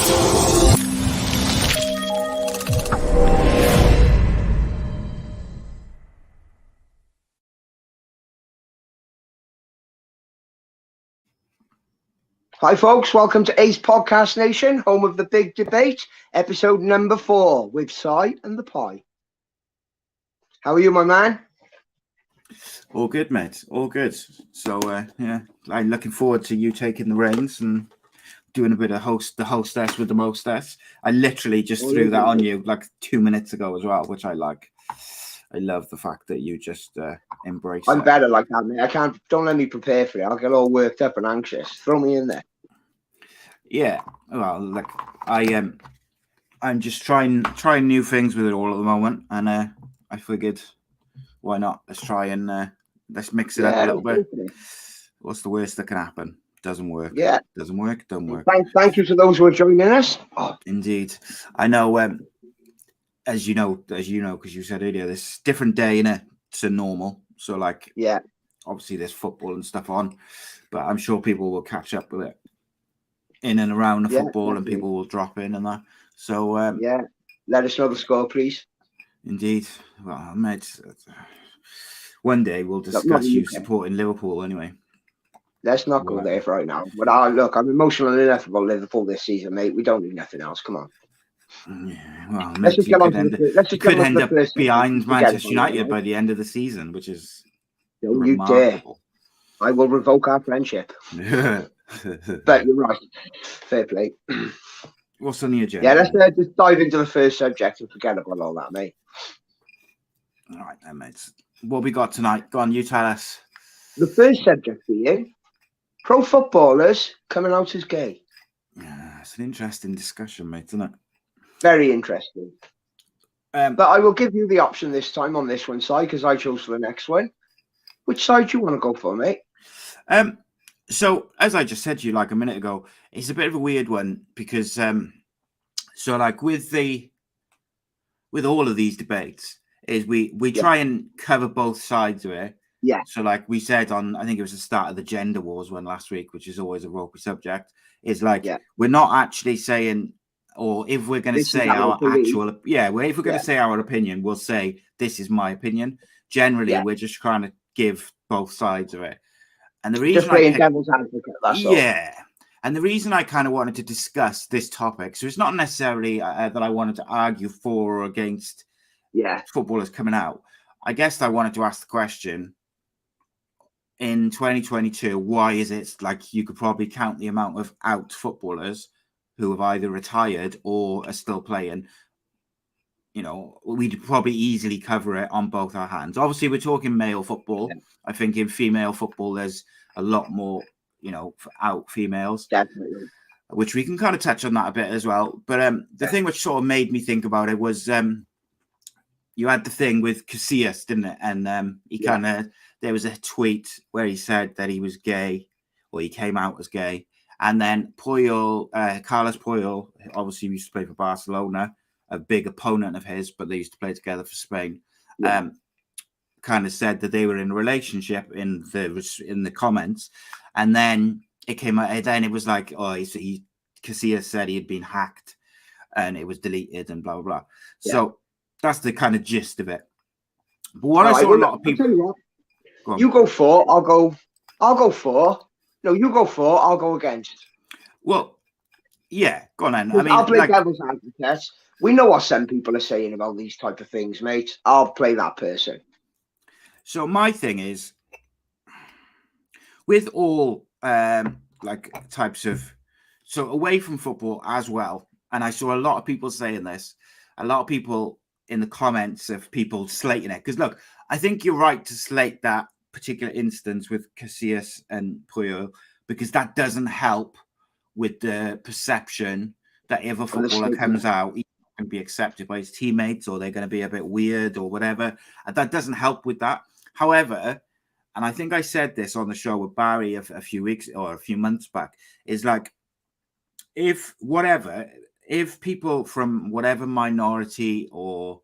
Hi, folks. Welcome to Ace Podcast Nation, home of the big debate, episode number 4 with Si and the Pie. How are you, my man? All good, mate. All good. So, I'm looking forward to you taking the reins and doing a bit of the hostess with the mostess. I literally just threw that on you like 2 minutes ago as well, which I like. I love the fact that you just embrace I'm that. better like that, mate. Don't let me prepare for it. I'll get all worked up and anxious. Throw me in there. Yeah. Well, look, I'm just trying new things with it all at the moment, and I figured, why not? Let's try and let's mix it up a little bit. What's the worst that can happen? Doesn't work. Yeah. Doesn't work. Don't work. Thank you to those who are joining us. Oh. Indeed. I know, as you know, because you said earlier, this different day in it to normal. So, like, yeah, obviously there's football and stuff on, but I'm sure people will catch up with it in and around the football, definitely. And people will drop in and that. So, let us know the score, please. Indeed. Well, mate, one day we'll discuss you supporting Liverpool anyway. Let's not go there for right now. But look, I'm emotional enough about Liverpool this season, mate. We don't need nothing else. Come on. Yeah, well, mate, let's just get on to the could end up behind Manchester United by the end of the season, which is remarkable. I will revoke our friendship. But you're right. Fair play. What's on the agenda? Yeah, let's just dive into the first subject and forget about all that, mate. All right, then, mate. What we got tonight? Go on, you tell us. The first subject being pro footballers coming out as gay. Yeah, it's an interesting discussion, mate, isn't it? Very interesting. But I will give you the option this time on this one side because I chose for the next one. Which side do you want to go for, mate? So, as I just said to you like a minute ago, it's a bit of a weird one because, so like with all of these debates, is we try and cover both sides of it. Yeah. So, like we said I think it was the start of the gender wars one last week, which is always a ropey subject. Is like we're not actually saying, or if we're going to say our actual, if we're going to say our opinion, we'll say this is my opinion. Generally, we're just trying to give both sides of it. And the reason devil's advocate, that's all. And the reason I kind of wanted to discuss this topic, so it's not necessarily that I wanted to argue for or against footballers coming out. I guess I wanted to ask the question, in 2022, why is it like you could probably count the amount of out footballers who have either retired or are still playing? You know, we'd probably easily cover it on both our hands. Obviously, we're talking male football. Yeah. I think in female football, there's a lot more, out females. Definitely. Which we can kind of touch on that a bit as well. But the thing which sort of made me think about it was you had the thing with Casillas, didn't it? And he kind of, there was a tweet where he said that he was gay, or he came out as gay. And then Carlos Puyol, obviously used to play for Barcelona, a big opponent of his, but they used to play together for Spain. Kind of said that they were in a relationship in the comments, and then it came out. And then it was like, Casillas said he had been hacked, and it was deleted, and blah blah blah. Yeah. So that's the kind of gist of it. But what I saw a lot of people. You go for, I'll go for. No, you go for, I'll go against. Well, yeah, go on then. I mean, I'll play devil's advocate. We know what some people are saying about these type of things, mate. I'll play that person. So my thing is, with all types of, so away from football as well, and I saw a lot of people saying this, a lot of people in the comments of people slating it. Because look, I think you're right to slate that particular instance with Casillas and Puyol, because that doesn't help with the perception that if a footballer comes out, he can be accepted by his teammates, or they're going to be a bit weird or whatever. And that doesn't help with that. However, and I think I said this on the show with Barry a few weeks or a few months back, is like, if people from whatever minority or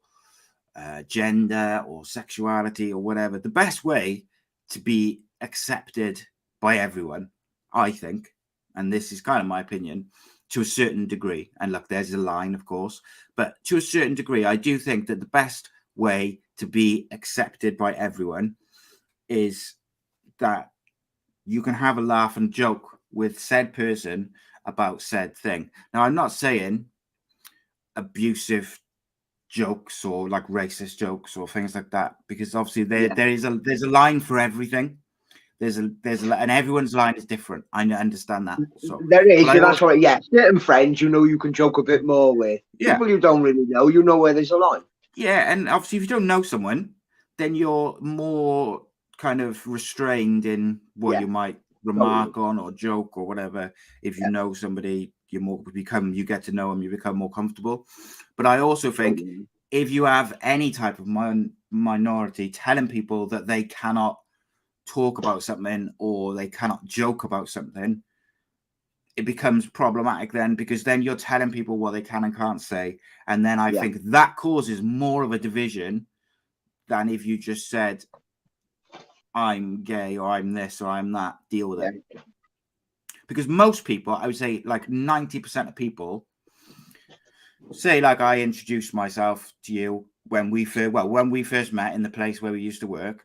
gender or sexuality or whatever, the best way to be accepted by everyone, I think, and this is kind of my opinion, to a certain degree. And look, there's a line, of course, but to a certain degree, I do think that the best way to be accepted by everyone is that you can have a laugh and joke with said person about said thing. Now, I'm not saying abusive jokes or like racist jokes or things like that, because obviously there's a line for everything. There's and everyone's line is different. I understand that. So there is, but that's right. Yeah, certain friends, you can joke a bit more with. Yeah. People you don't really know, where there's a line. Yeah, and obviously if you don't know someone, then you're more kind of restrained in what you might remark on or joke or whatever. If you know somebody, you get to know them, you become more comfortable. But I also think if you have any type of minority telling people that they cannot talk about something or they cannot joke about something, it becomes problematic then, because then you're telling people what they can and can't say. And then I think that causes more of a division than if you just said, I'm gay or I'm this or I'm that, deal with it. Because most people, I would say like 90% of people say, like, I introduced myself to you when we first met in the place where we used to work.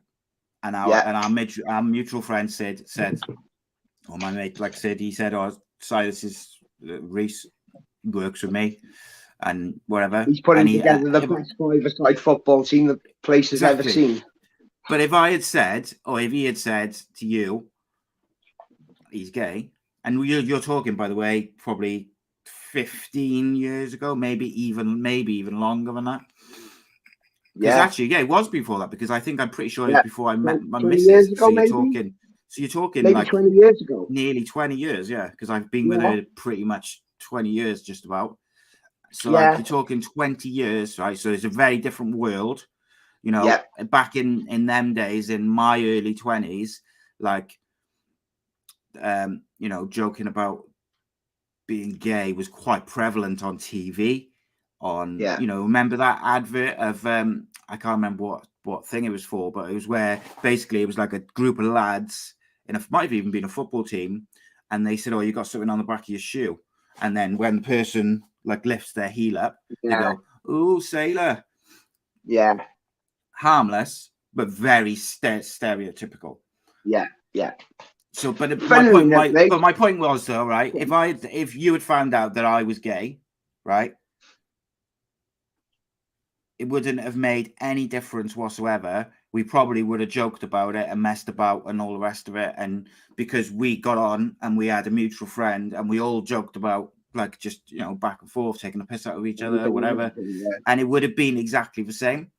And our mutual friend said, or my mate, like said, he said, oh, Silas is Reese works with me and whatever. He's putting together the best five-a-side football team the place has ever seen. But if I had said, or if he had said to you, he's gay, and you're talking, by the way, probably 15 years ago, maybe even longer than that. Because actually, it was before that, because I'm pretty sure it was before I met my missus. Ago, you're talking maybe like 20 years ago. Nearly 20 years, because I've been with her pretty much 20 years, just about. So like you're talking 20 years, right? So it's a very different world. Back in them days, in my early 20s, like, joking about being gay was quite prevalent on TV. Remember that advert of, I can't remember what thing it was for, but it was where basically it was like a group of lads, and it might have even been a football team, and they said, oh, you got something on the back of your shoe. And then when the person like lifts their heel up, they go, ooh, sailor. Yeah. Harmless, but very stereotypical. Yeah. So, but my point was, though, right? If you had found out that I was gay, right, it wouldn't have made any difference whatsoever. We probably would have joked about it and messed about and all the rest of it. And because we got on and we had a mutual friend and we all joked about, like, just, back and forth, taking a piss out of each other, whatever. And it would have been exactly the same.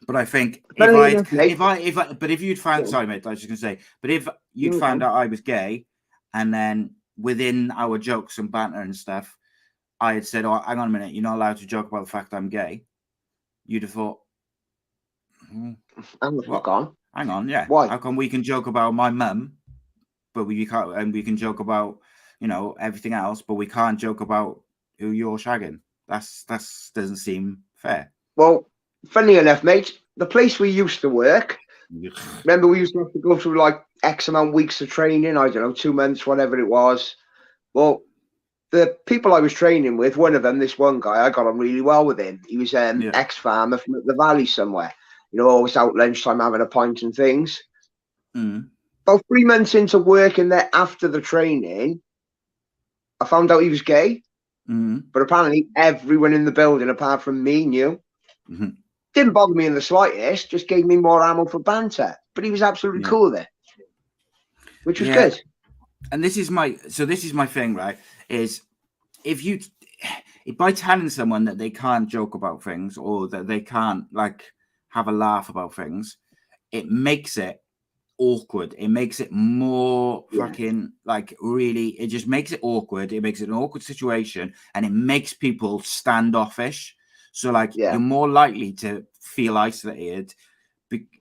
But I think if you'd found, sorry, mate, I was just going to say, but if you'd found out I was gay, and then within our jokes and banter and stuff, I had said, oh, hang on a minute, you're not allowed to joke about the fact I'm gay, you'd have thought, hang on, yeah. Why? How come we can joke about my mum, but we can't, and we can joke about, everything else, but we can't joke about who you're shagging? That's doesn't seem fair. Well, funny enough, mate, the place we used to work, remember we used to have to go through like X amount of weeks of training, I don't know, 2 months, whatever it was. Well, the people I was training with, one of them, this one guy, I got on really well with him. He was ex-farmer from the valley somewhere, always out lunchtime having a pint and things. About 3 months into working there after the training, I found out he was gay. But apparently everyone in the building, apart from me, knew. Didn't bother me in the slightest, just gave me more ammo for banter. But he was absolutely cool with it, which was good. And this is my thing, right? Is if by telling someone that they can't joke about things or that they can't like have a laugh about things, it makes it awkward. It makes it more fucking like really. It just makes it awkward. It makes it an awkward situation, and it makes people standoffish. So like you're more likely to feel isolated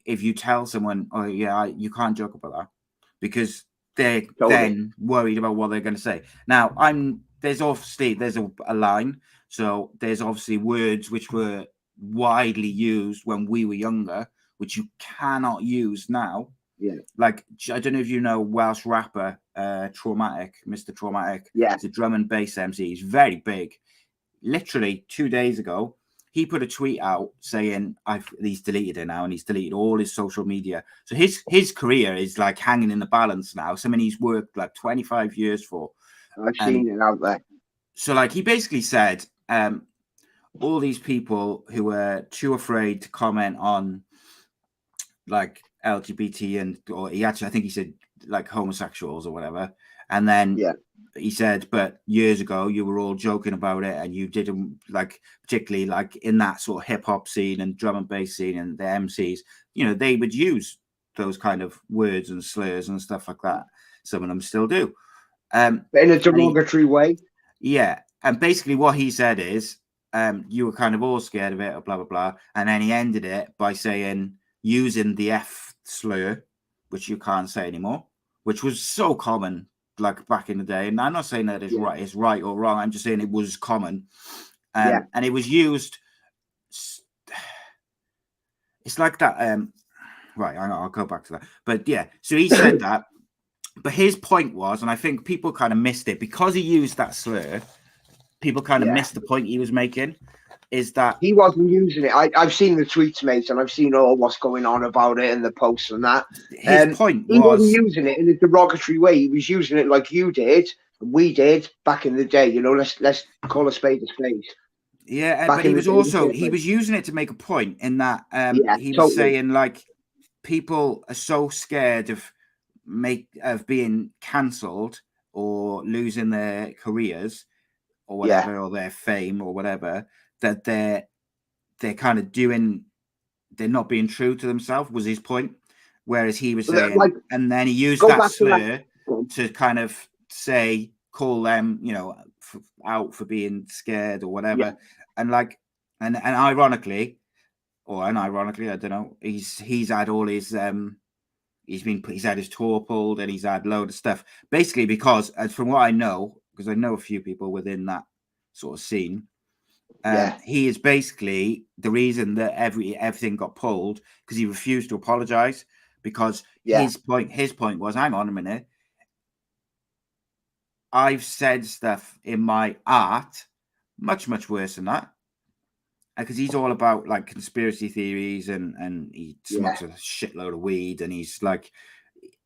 if you tell someone, oh yeah, you can't joke about that, because they're then worried about what they're going to say. Now there's a line. So there's obviously words which were widely used when we were younger, which you cannot use now. Yeah. Like, I don't know if you know Welsh rapper Traumatic, Mr. Traumatic. Yeah. He's a drum and bass MC. He's very big. Literally 2 days ago, he put a tweet out saying he's deleted it now, and he's deleted all his social media. So his career is like hanging in the balance now. Something he's worked like 25 years for. I've seen it out there. So like he basically said, all these people who were too afraid to comment on like LGBT or I think he said like homosexuals or whatever. And then he said, but years ago you were all joking about it, and you didn't, like, particularly like in that sort of hip hop scene and drum and bass scene and the MCs, you know, they would use those kind of words and slurs and stuff like that. Some of them still do. But in a derogatory way. Yeah. And basically what he said is, you were kind of all scared of it, or blah, blah, blah. And then he ended it by saying, using the F slur, which you can't say anymore, which was so common like back in the day. And I'm not saying that it's right or wrong. I'm just saying it was common. And it was used. It's like that. Right. I'll go back to that. But yeah, so he said that. But his point was, and I think people kind of missed it because he used that slur. People kind of missed the point he was making. Is that he wasn't using it? I've seen the tweets, mate, and I've seen all what's going on about it and the posts and that. His point he wasn't using it in a derogatory way. He was using it like you did, and we did back in the day. You know, let's call a spade a spade. Yeah, but he was also he was using it to make a point in that he was saying like people are so scared of being cancelled or losing their careers or whatever, or their fame or whatever, that they're kind of they're not being true to themselves, was his point. Whereas he was saying, like, and then he used that slur to kind of say, call them, you know, out for being scared or whatever. And like, and ironically, or unironically, I don't know, he's had all his he's had his tour pulled, and he's had load of stuff, basically because, from what I know, because I know a few people within that sort of scene, he is basically the reason that everything got pulled, because he refused to apologize, because his point was, hang on a minute, I've said stuff in my art much worse than that, because he's all about like conspiracy theories, and he smokes a shitload of weed, and he's like,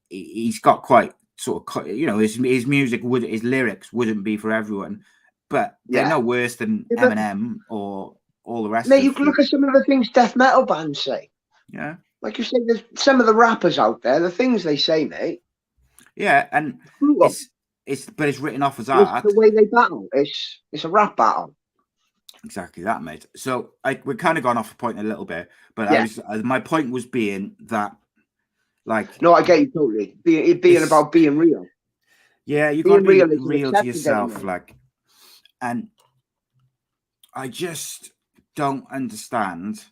he's got quite sort of, you know, his music his lyrics wouldn't be for everyone, but they're no worse than Eminem or all the rest. Mate, you can look at some of the things death metal bands say. Yeah, like you say, there's some of the rappers out there, the things they say, mate. Yeah, and it's written off as art. It's the way they battle. It's a rap battle. Exactly that, mate. So we're kind of gone off the point a little bit, but my point was being that, like, no, I get you totally. Being about being real. Yeah, you got to be real to yourself, anymore. Like, and I just don't understand.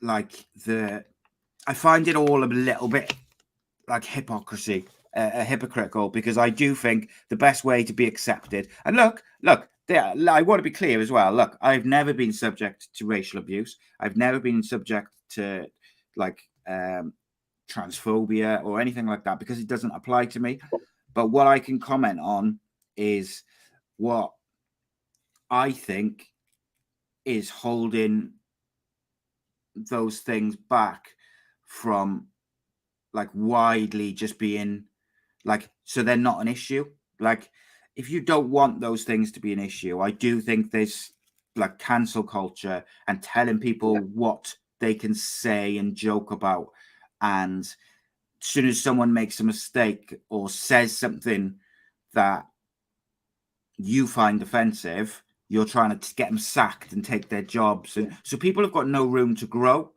Like I find it all a little bit like hypocrisy, hypocritical, because I do think the best way to be accepted. And look. I want to be clear as well. Look, I've never been subject to racial abuse. I've never been subject to like transphobia or anything like that, because it doesn't apply to me. But what I can comment on is what I think is holding those things back from like widely just being like, so they're not an issue. Like, if you don't want those things to be an issue, I do think there's like cancel culture and telling people what they can say and joke about. And as soon as someone makes a mistake or says something that you find offensive, you're trying to get them sacked and take their jobs. And so people have got no room to grow.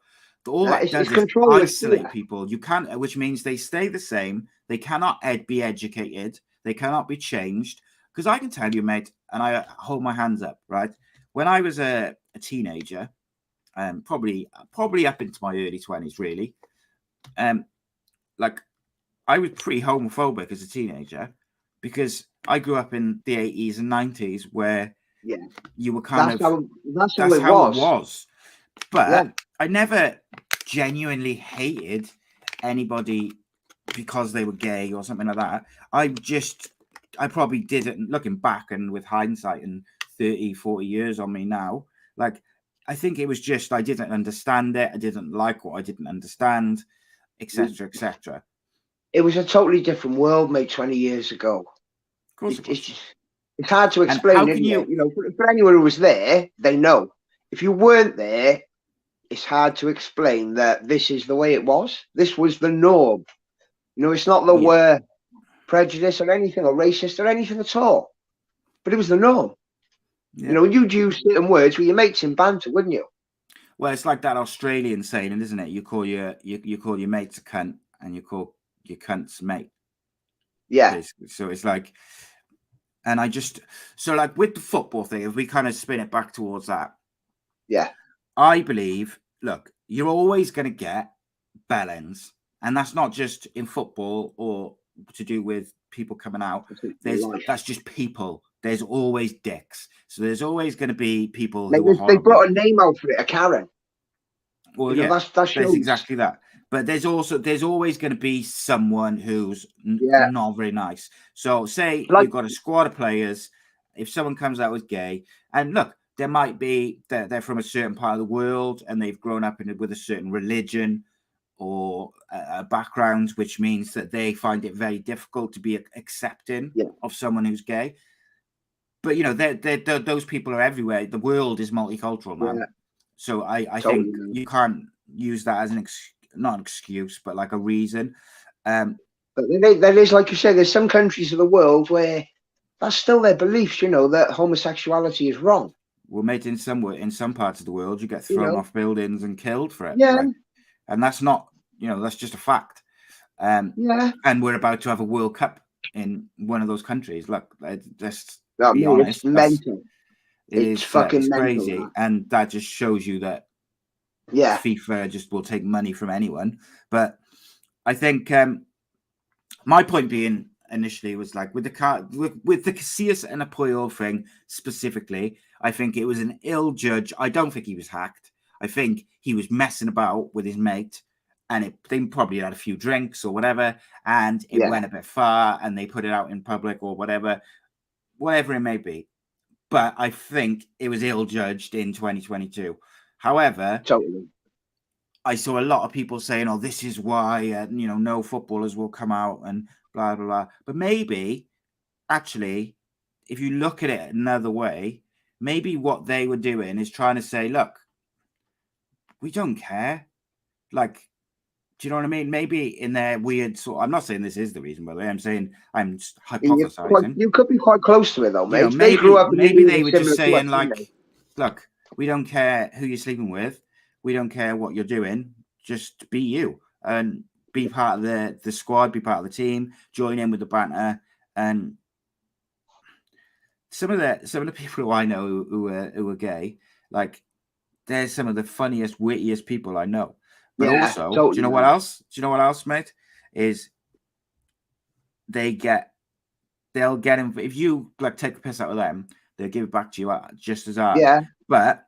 All that does is isolate people. You can't, which means they stay the same. They cannot be educated. They cannot be changed. Because I can tell you, mate, and I hold my hands up, right? When I was a teenager, probably up into my early 20s, really, like I was pretty homophobic as a teenager, because I grew up in the 80s and 90s where you were kind that's how it was. But I never genuinely hated anybody because they were gay or something like that. I probably didn't, looking back and with hindsight and 30, 40 years on me now, like, I think it was just I didn't understand it. I didn't like what I didn't understand, etc., etc. It was a totally different world, mate, 20 years ago. Of course it was. It's hard to explain, isn't it? You know, for anyone who was there, they know. If you weren't there, it's hard to explain that this is the way it was. This was the norm. You know, it's not that we're prejudiced or anything or racist or anything at all. But it was the norm. Yeah. You know, you'd use certain words with your mates in banter, wouldn't you? Well, it's like that Australian saying, isn't it? You call your mates a cunt and you call your cunts mate. Yeah. Basically. So it's like, and so like with the football thing, if we kind of spin it back towards that. Yeah. I believe, look, you're always going to get bellends. And that's not just in football or to do with people coming out. That's just people. There's always dicks. So there's always going to be people who are horrible. They brought a name out for it, a Karen. Well, you know, that's exactly that. But there's always going to be someone who's not very nice. So say you've got a squad of players. If someone comes out as gay, and look, there might be they're from a certain part of the world and they've grown up with a certain religion or a background, which means that they find it very difficult to be accepting of someone who's gay. But, you know, those people are everywhere. The world is multicultural now. Yeah. So I think you can't use that as not an excuse, but like a reason. But there is, like you said, there's some countries of the world where that's still their beliefs, you know, that homosexuality is wrong. Well, mate, in some parts of the world, you get thrown off buildings and killed for it. Yeah. Like, and that's not, you know, that's just a fact. And we're about to have a World Cup in one of those countries. Look, just be honest. It's mental. It's fucking crazy. Mental, and that just shows you that FIFA just will take money from anyone. But I think my point being initially was like with the Casillas and Apoyo thing specifically, I think it was an ill judge. I don't think he was hacked. I think he was messing about with his mate, and they probably had a few drinks or whatever, and it went a bit far, and they put it out in public or whatever it may be. But I think it was ill judged in 2022. However, I saw a lot of people saying, "Oh, this is why you know, no footballers will come out and blah blah blah." But maybe, actually, if you look at it another way, maybe what they were doing is trying to say, "Look, we don't care." Like, do you know what I mean? Maybe in their weird sort. I'm not saying this is the reason, by the way. I'm saying I'm just hypothesizing. You could be quite close to it, though, mate. You know, maybe they were just saying, like, "Look, we don't care who you're sleeping with. We don't care what you're doing. Just be you and be part of the squad, be part of the team, join in with the banter." And some of the people who I know who are gay, like, they're some of the funniest, wittiest people I know. But also, do you know what else? Do you know what else, mate? Is they'll get if you like take the piss out of them, they'll give it back to you just as hard. Yeah. But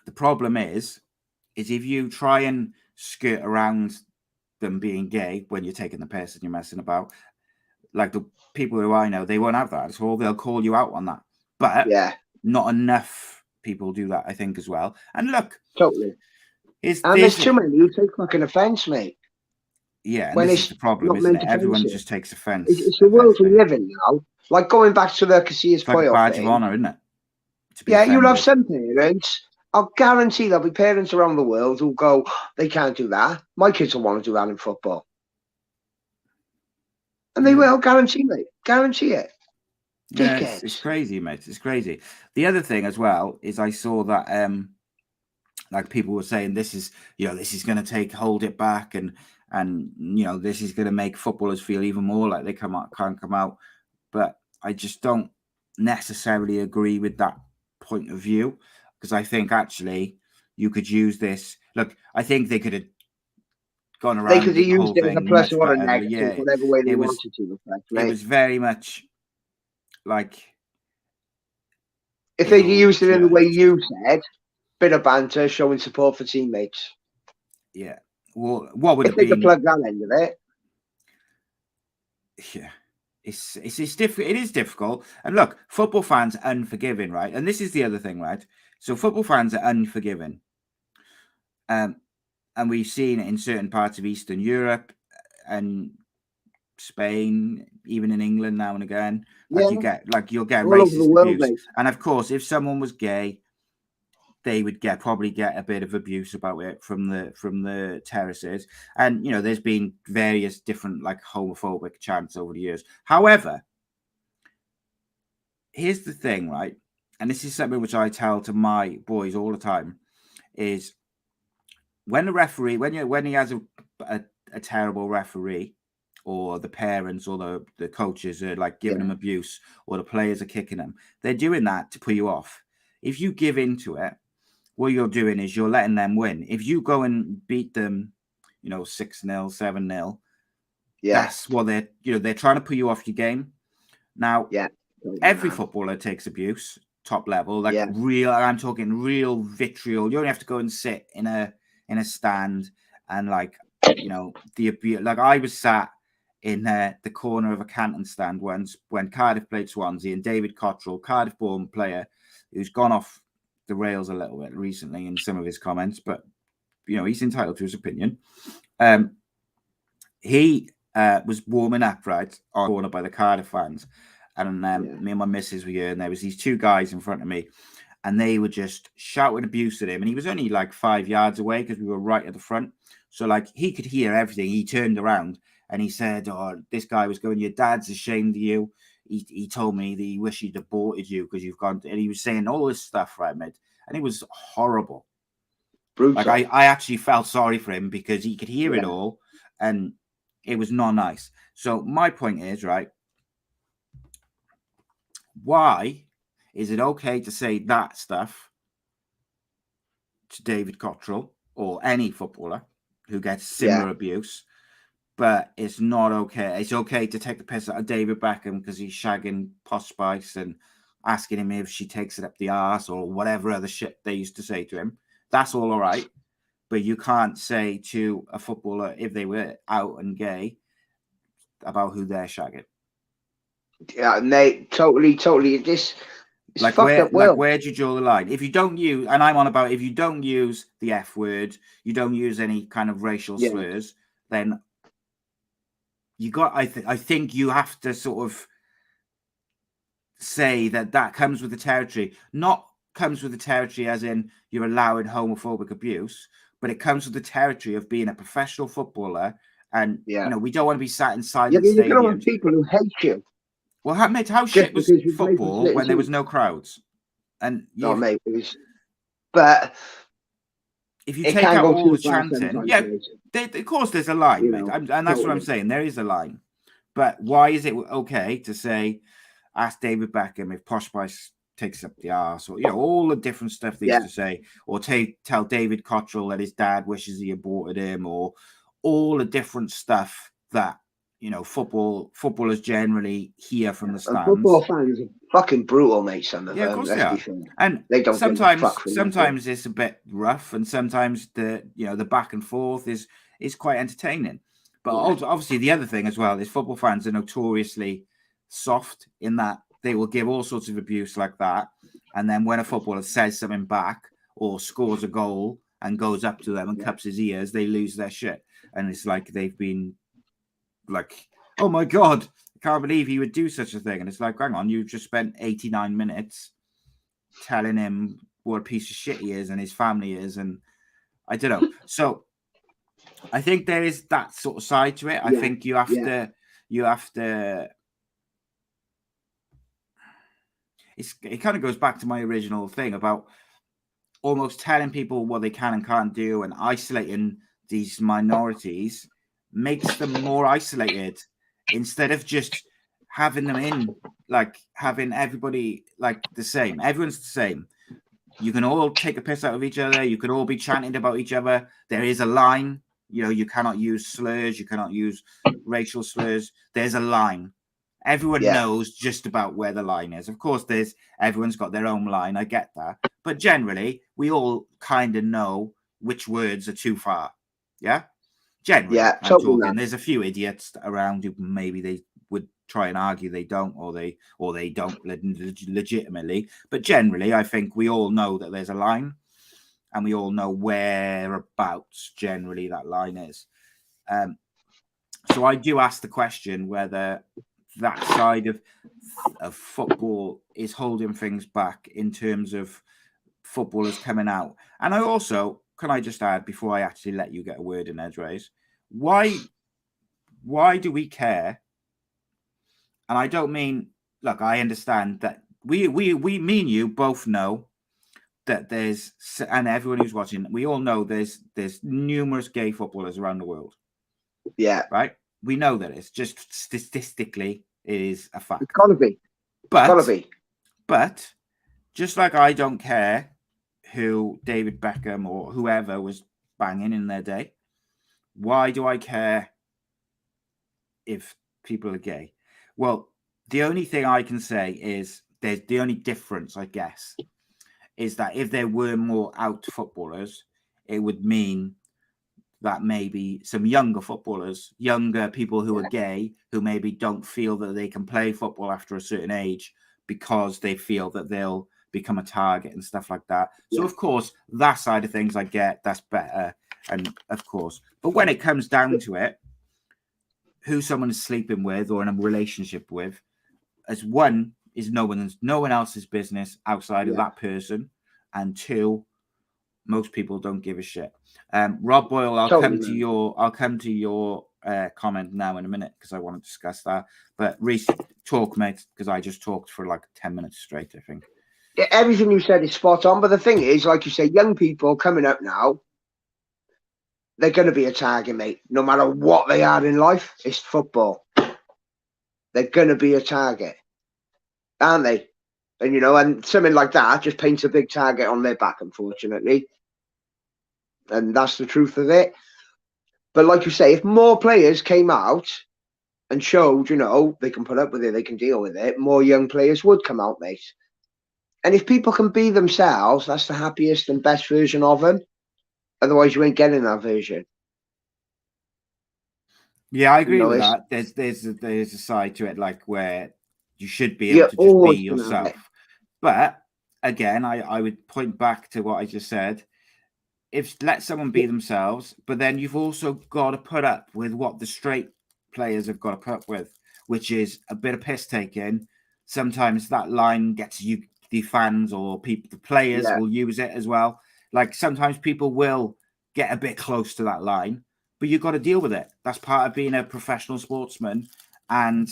the problem is if you try and skirt around them being gay when you're taking the piss and you're messing about, like the people who I know, they won't have that at all. They'll call you out on that. But not enough people do that, I think, as well. And look, there's too many who take fucking offence, mate. Yeah, and this is the problem, isn't it? Everyone just takes offence. It's the world we live in now. Like going back to the Casillas Poyo thing. It's like a badge of honour, isn't it? You'll have some parents. I'll guarantee there'll be parents around the world who'll go, "They can't do that. My kids will want to do that in football." And they will, guarantee, mate. Guarantee it. Yeah, it's crazy, mate. It's crazy. The other thing as well is I saw that like people were saying this is going to hold it back and you know, this is going to make footballers feel even more like they can't come out. But I just don't necessarily agree with that point of view, because I think actually you could use this. Look, I think they could have gone around. They could have used it as a plus or a negative, whatever way they wanted to. It was very much like if they used it in the way you said, bit of banter, showing support for teammates. Yeah. Well, what would if it they be? could plug that end of it. Yeah. It's difficult. It is difficult. And look, football fans are unforgiving, right? And this is the other thing, right? So football fans are unforgiving. And we've seen it in certain parts of Eastern Europe and Spain, even in England now and again. Like you'll get all over the racist world, abuse. mate. And of course, if someone was gay, they would probably get a bit of abuse about it from the terraces. And you know, there's been various different like homophobic chants over the years. However, here's the thing, right? And this is something which I tell to my boys all the time: is when the referee, when he has a terrible referee, or the parents or the coaches are like giving him abuse, or the players are kicking him, they're doing that to put you off. If you give into it, what you're doing is you're letting them win. If you go and beat them, 6-0, 7-0, that's what they're trying to put you off your game. Now, every footballer takes abuse, top level, real. I'm talking real vitriol. You only have to go and sit in a stand and the abuse. Like I was sat in the corner of a Canton stand once when Cardiff played Swansea, and David Cottrell, Cardiff-born player, who's gone off the rails a little bit recently in some of his comments, but he's entitled to his opinion. He was warming up right on the corner by the Cardiff fans, and me and my missus were here, and there was these two guys in front of me, and they were just shouting abuse at him, and he was only like 5 yards away because we were right at the front, so like he could hear everything. He turned around and he said, "Oh, this guy was going, your dad's ashamed of you. He told me that he wished he'd aborted you because you've gone," and he was saying all this stuff, right, mate? And it was horrible. Brutal. Like I actually felt sorry for him because he could hear it all, and it was not nice. So my point is, right, why is it okay to say that stuff to David Cottrell or any footballer who gets similar abuse, but it's not okay? It's okay to take the piss out of David Beckham because he's shagging Posh Spice and asking him if she takes it up the arse or whatever other shit they used to say to him. That's all right. But you can't say to a footballer, if they were out and gay, about who they're shagging. Yeah, mate, totally. This like where do you draw the line? If you don't use, and I'm on about, if you don't use the F word, you don't use any kind of racial slurs, then you got. I think you have to sort of say that comes with the territory. Not comes with the territory as in you're allowing homophobic abuse, but it comes with the territory of being a professional footballer. And we don't want to be sat inside the stadium. You don't want people who hate you. Well, mate, how shit was football when there was no crowds? And mate, but if you take out all the chanting, of course there's a line, mate, and that's what I'm saying. There is a line, but why is it okay to say, ask David Beckham if Posh Spice takes up the arse, or all the different stuff they used to say, or tell David Cottrell that his dad wishes he aborted him, or all the different stuff that footballers generally hear from the stands. And football fans are fucking brutal, mate. Some of them, of course they are. And they don't sometimes it's a bit rough, and sometimes the back and forth is quite entertaining. But obviously, the other thing as well is football fans are notoriously soft in that they will give all sorts of abuse like that, and then when a footballer says something back or scores a goal and goes up to them and cups his ears, they lose their shit, and it's like they've been like, oh my god, I can't believe he would do such a thing. And it's like, hang on, you've just spent 89 minutes telling him what a piece of shit he is and his family is, and I don't know. So I think there is that sort of side to it. I think you have to it kind of goes back to my original thing about almost telling people what they can and can't do, and isolating these minorities makes them more isolated instead of just having them in, like having everybody like the same. Everyone's the same. You can all take a piss out of each other. You can all be chanting about each other. There is a line. You cannot use slurs. You cannot use racial slurs. There's a line. Everyone knows just about where the line is. Of course, everyone's got their own line. I get that. But generally, we all kind of know which words are too far. Yeah? Generally, Yeah, I'm totally talking. not. There's a few idiots around who maybe they would try and argue they don't, or they don't legitimately. But generally, I think we all know that there's a line, and we all know whereabouts generally that line is. So I do ask the question whether that side of football is holding things back in terms of footballers coming out. And I also, can I just add, before I actually let you get a word in edgeways, why do we care? And I don't mean, look, I understand that we me and you both know that there's, and everyone who's watching, we all know there's numerous gay footballers around the world. Yeah. Right? We know that it's just statistically it is a fact. It's gotta be. But just like I don't care who David Beckham or whoever was banging in their day, why do I care if people are gay? Well, the only thing I can say is there's the only difference, I guess, is that if there were more out footballers, it would mean that maybe some younger footballers, younger people who are gay, who maybe don't feel that they can play football after a certain age because they feel that they'll become a target and stuff like that. So, of course, that side of things I get, that's better. And of course, but when it comes down to it, who someone is sleeping with or in a relationship with, as one, is no one else's business outside of that person. And two, most people don't give a shit. Rob Boyle, I'll come to your comment now in a minute because I want to discuss that. But Reese, talk, mate, because I just talked for like 10 minutes straight, I think. Yeah, everything you said is spot on. But the thing is, like you say, young people coming up now, they're going to be a target, mate. No matter what they are in life, it's football. They're going to be a target, aren't they? And, and something like that just paints a big target on their back, unfortunately. And that's the truth of it. But like you say, if more players came out and showed, they can put up with it, they can deal with it, more young players would come out, mate. And if people can be themselves, that's the happiest and best version of them. Otherwise, you ain't getting that version. Yeah, I agree with that. There's a side to it, like where you should be able to just be yourself. But again, I would point back to what I just said. If let someone be themselves, but then you've also got to put up with what the straight players have got to put up with, which is a bit of piss taking. Sometimes that line gets you, the fans or people, the players will use it as well. Like sometimes people will get a bit close to that line, but you've got to deal with it. That's part of being a professional sportsman, and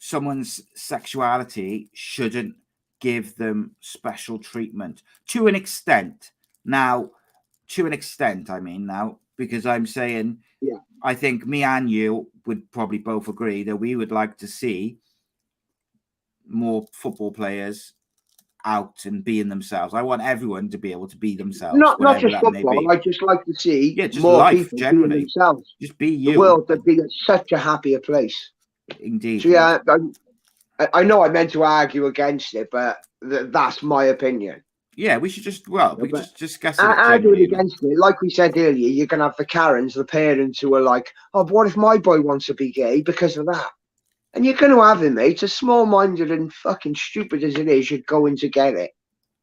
someone's sexuality shouldn't give them special treatment to an extent. Now, to an extent, I mean now, because I'm saying, I think me and you would probably both agree that we would like to see more football players out and being themselves. I want everyone to be able to be themselves. Not just football. I just like to see more people being themselves. Just be you. The world would be such a happier place. Indeed. So yeah, I know I meant to argue against it, but that's my opinion. Yeah, we should just we could just discuss it. Argue against it. Like we said earlier, you're gonna have the Karens, the parents who are like, "Oh, but what if my boy wants to be gay because of that?" And you're going to have him, mate. As small-minded and fucking stupid as it is, you're going to get it.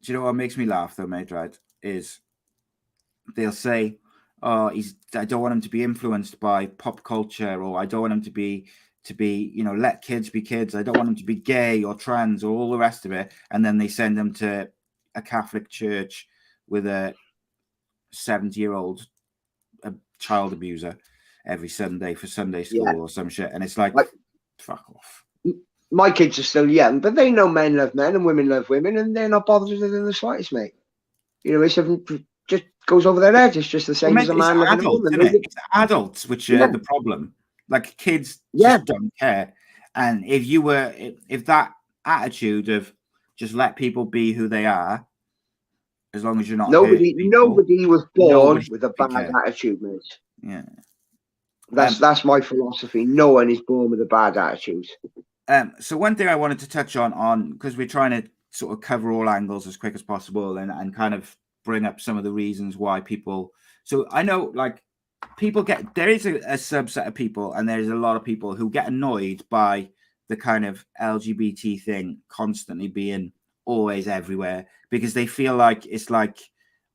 Do you know what makes me laugh, though, mate, right? Is they'll say, oh, I don't want him to be influenced by pop culture, or I don't want him to be, let kids be kids. I don't want him to be gay or trans or all the rest of it. And then they send them to a Catholic church with a 70-year-old child abuser every Sunday for Sunday school or some shit. And it's like fuck off. My kids are still young, but they know men love men and women love women, and they're not bothered with it in the slightest, mate. It's just goes over their heads. It's just the same as a man loving a woman. It's adults which are the problem. Like kids just don't care. And if that attitude of just let people be who they are, as long as you're not nobody was born with a bad attitude, mate. Yeah. That's my philosophy. No one is born with a bad attitude. So one thing I wanted to touch on because we're trying to sort of cover all angles as quick as possible and kind of bring up some of the reasons why people. So I know, like, there is a subset of people, and there's a lot of people who get annoyed by the kind of LGBT thing constantly being always everywhere, because they feel like it's like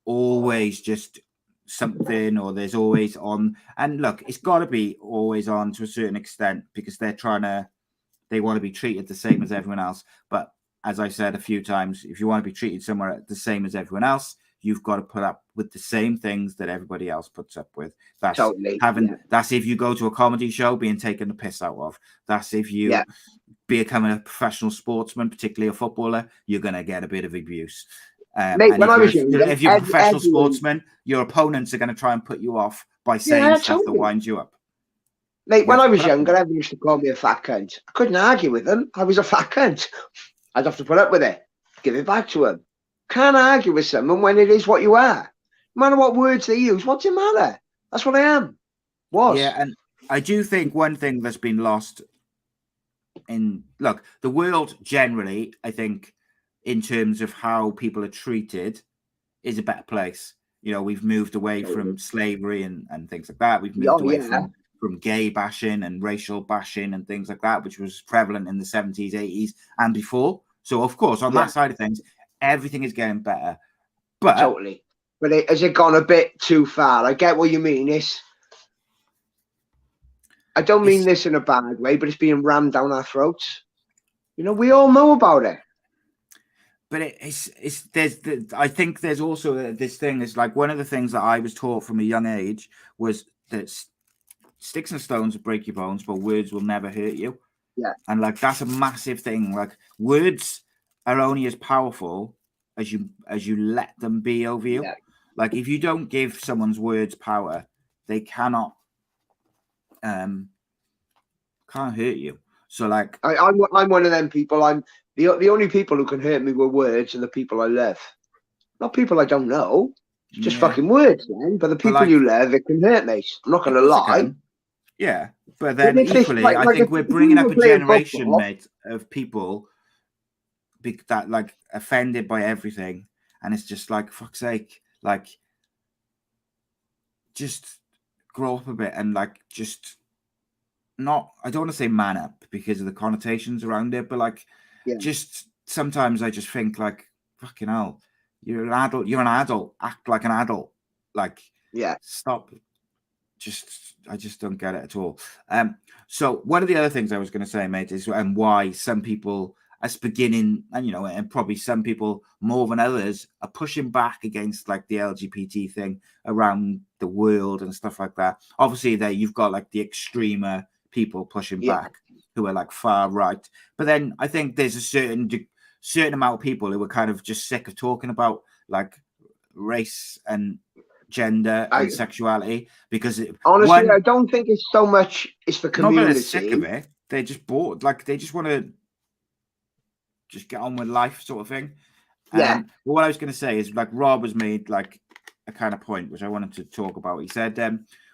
always just something, or there's always on. And look, it's got to be always on to a certain extent, because they want to be treated the same as everyone else. But as I said a few times, if you want to be treated somewhere the same as everyone else, you've got to put up with the same things that everybody else puts up with. That's totally. That's if you go to a comedy show being taken the piss out of. That's if you become a professional sportsman, particularly a footballer, you're going to get a bit of abuse. Mate, if you're a professional sportsman, your opponents are going to try and put you off by saying stuff that winds you up. Mate, when I was younger, everyone used to call me a fat cunt. I couldn't argue with them. I was a fat cunt. I'd have to put up with it. Give it back to them. Can't argue with someone when it is what you are. No matter what words they use, what's it matter? That's what I am. Yeah, and I do think one thing that's been lost the world generally, I think, in terms of how people are treated, is a better place. You know, we've moved away from slavery and things like that. We've moved away from gay bashing and racial bashing and things like that, which was prevalent in the 70s, 80s, and before. So, of course, on that side of things, everything is getting better. But totally. But has it gone a bit too far? I get what you mean. I don't mean this in a bad way, but it's being rammed down our throats. You know, we all know about it. But I think there's also this thing. It's like one of the things that I was taught from a young age was that sticks and stones will break your bones, but words will never hurt you. Yeah. And like that's a massive thing. Like words are only as powerful as you let them be over you. Yeah. Like if you don't give someone's words power, they cannot can't hurt you. So like I'm one of them people. I'm the only people who can hurt me with words are the people I love. Not people I don't know. It's just fucking words, man. But the people you love, it can hurt me. I'm not gonna lie. Yeah, but then equally, I think we're bringing up a generation, mate, of people that like offended by everything, and it's just like, fuck's sake, like just grow up a bit and like just not. I don't want to say man up because of the connotations around it, but like just sometimes I just think like, fucking hell, you're an adult. You're an adult. Act like an adult. Like stop. I just don't get it at all. So one of the other things I was going to say, mate, is why some people are beginning, and you know, and probably some people more than others are pushing back against like the LGBT thing around the world and stuff like that. Obviously, there you've got like the extremer people pushing back who are like far right, but then I think there's a certain amount of people who are kind of just sick of talking about like race and gender and sexuality, because honestly, I don't think it's so much it's the community. Not that they're sick of it, they're just bored, like they just want to just get on with life sort of thing. But what I was going to say is like Rob has made like a kind of point which I wanted to talk about. He said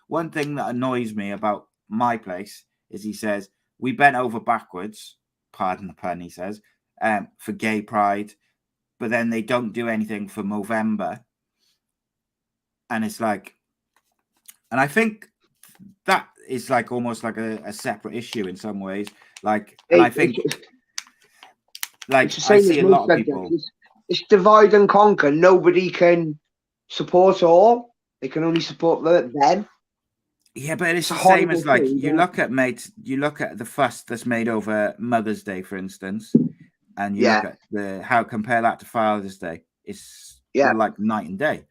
one thing that annoys me about my place is, he says, we bent over backwards, pardon the pun, he says, for gay pride, but then they don't do anything for Movember. And it's like, and I think that is like almost like a separate issue in some ways. Like, and I think, like, I see a lot of people. It's divide and conquer. Nobody can support all. They can only support them. Yeah, but it's the same as like you look at the fuss that's made over Mother's Day, for instance, and you look at compare that to Father's Day. It's like night and day.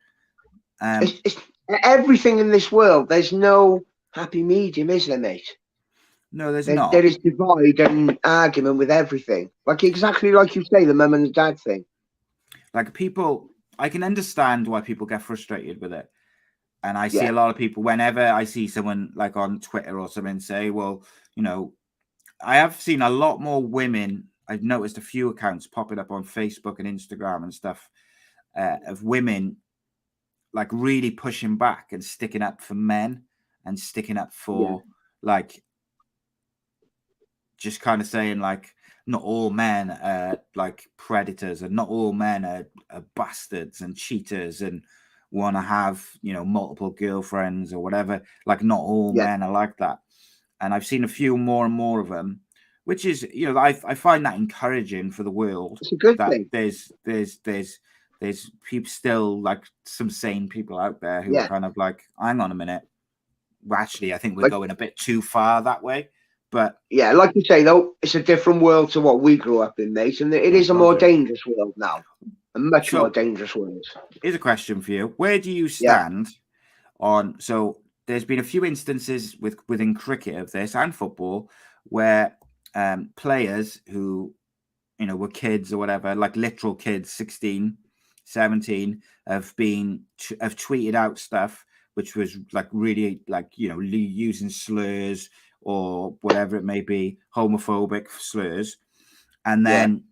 It's everything in this world. There's no happy medium, is there, mate? No, there's not. There is divide and argument with everything. Like exactly like you say, the mum and the dad thing. Like people, I can understand why people get frustrated with it. And I see a lot of people, whenever I see someone like on Twitter or something say, well, you know, I have seen a lot more women. I've noticed a few accounts popping up on Facebook and Instagram and stuff of women like really pushing back and sticking up for men and sticking up for like just kind of saying like not all men are like predators and not all men are bastards and cheaters and want to have, multiple girlfriends or whatever. Like, not all men are like that. And I've seen a few more and more of them, which is, I find that encouraging for the world. It's a good that thing. There's people still, like, some sane people out there who are kind of like, hang on a minute. Well, actually, I think we're going a bit too far that way. But yeah, like you say, though, it's a different world to what we grew up in, mate. And it is a more dangerous world now. A much more dangerous world. Here's a question for you. Where do you stand on... So there's been a few instances within cricket of this and football where players who, were kids or whatever, like literal kids, 16, 17, have tweeted out stuff which was like really, like, using slurs or whatever it may be, homophobic slurs. And then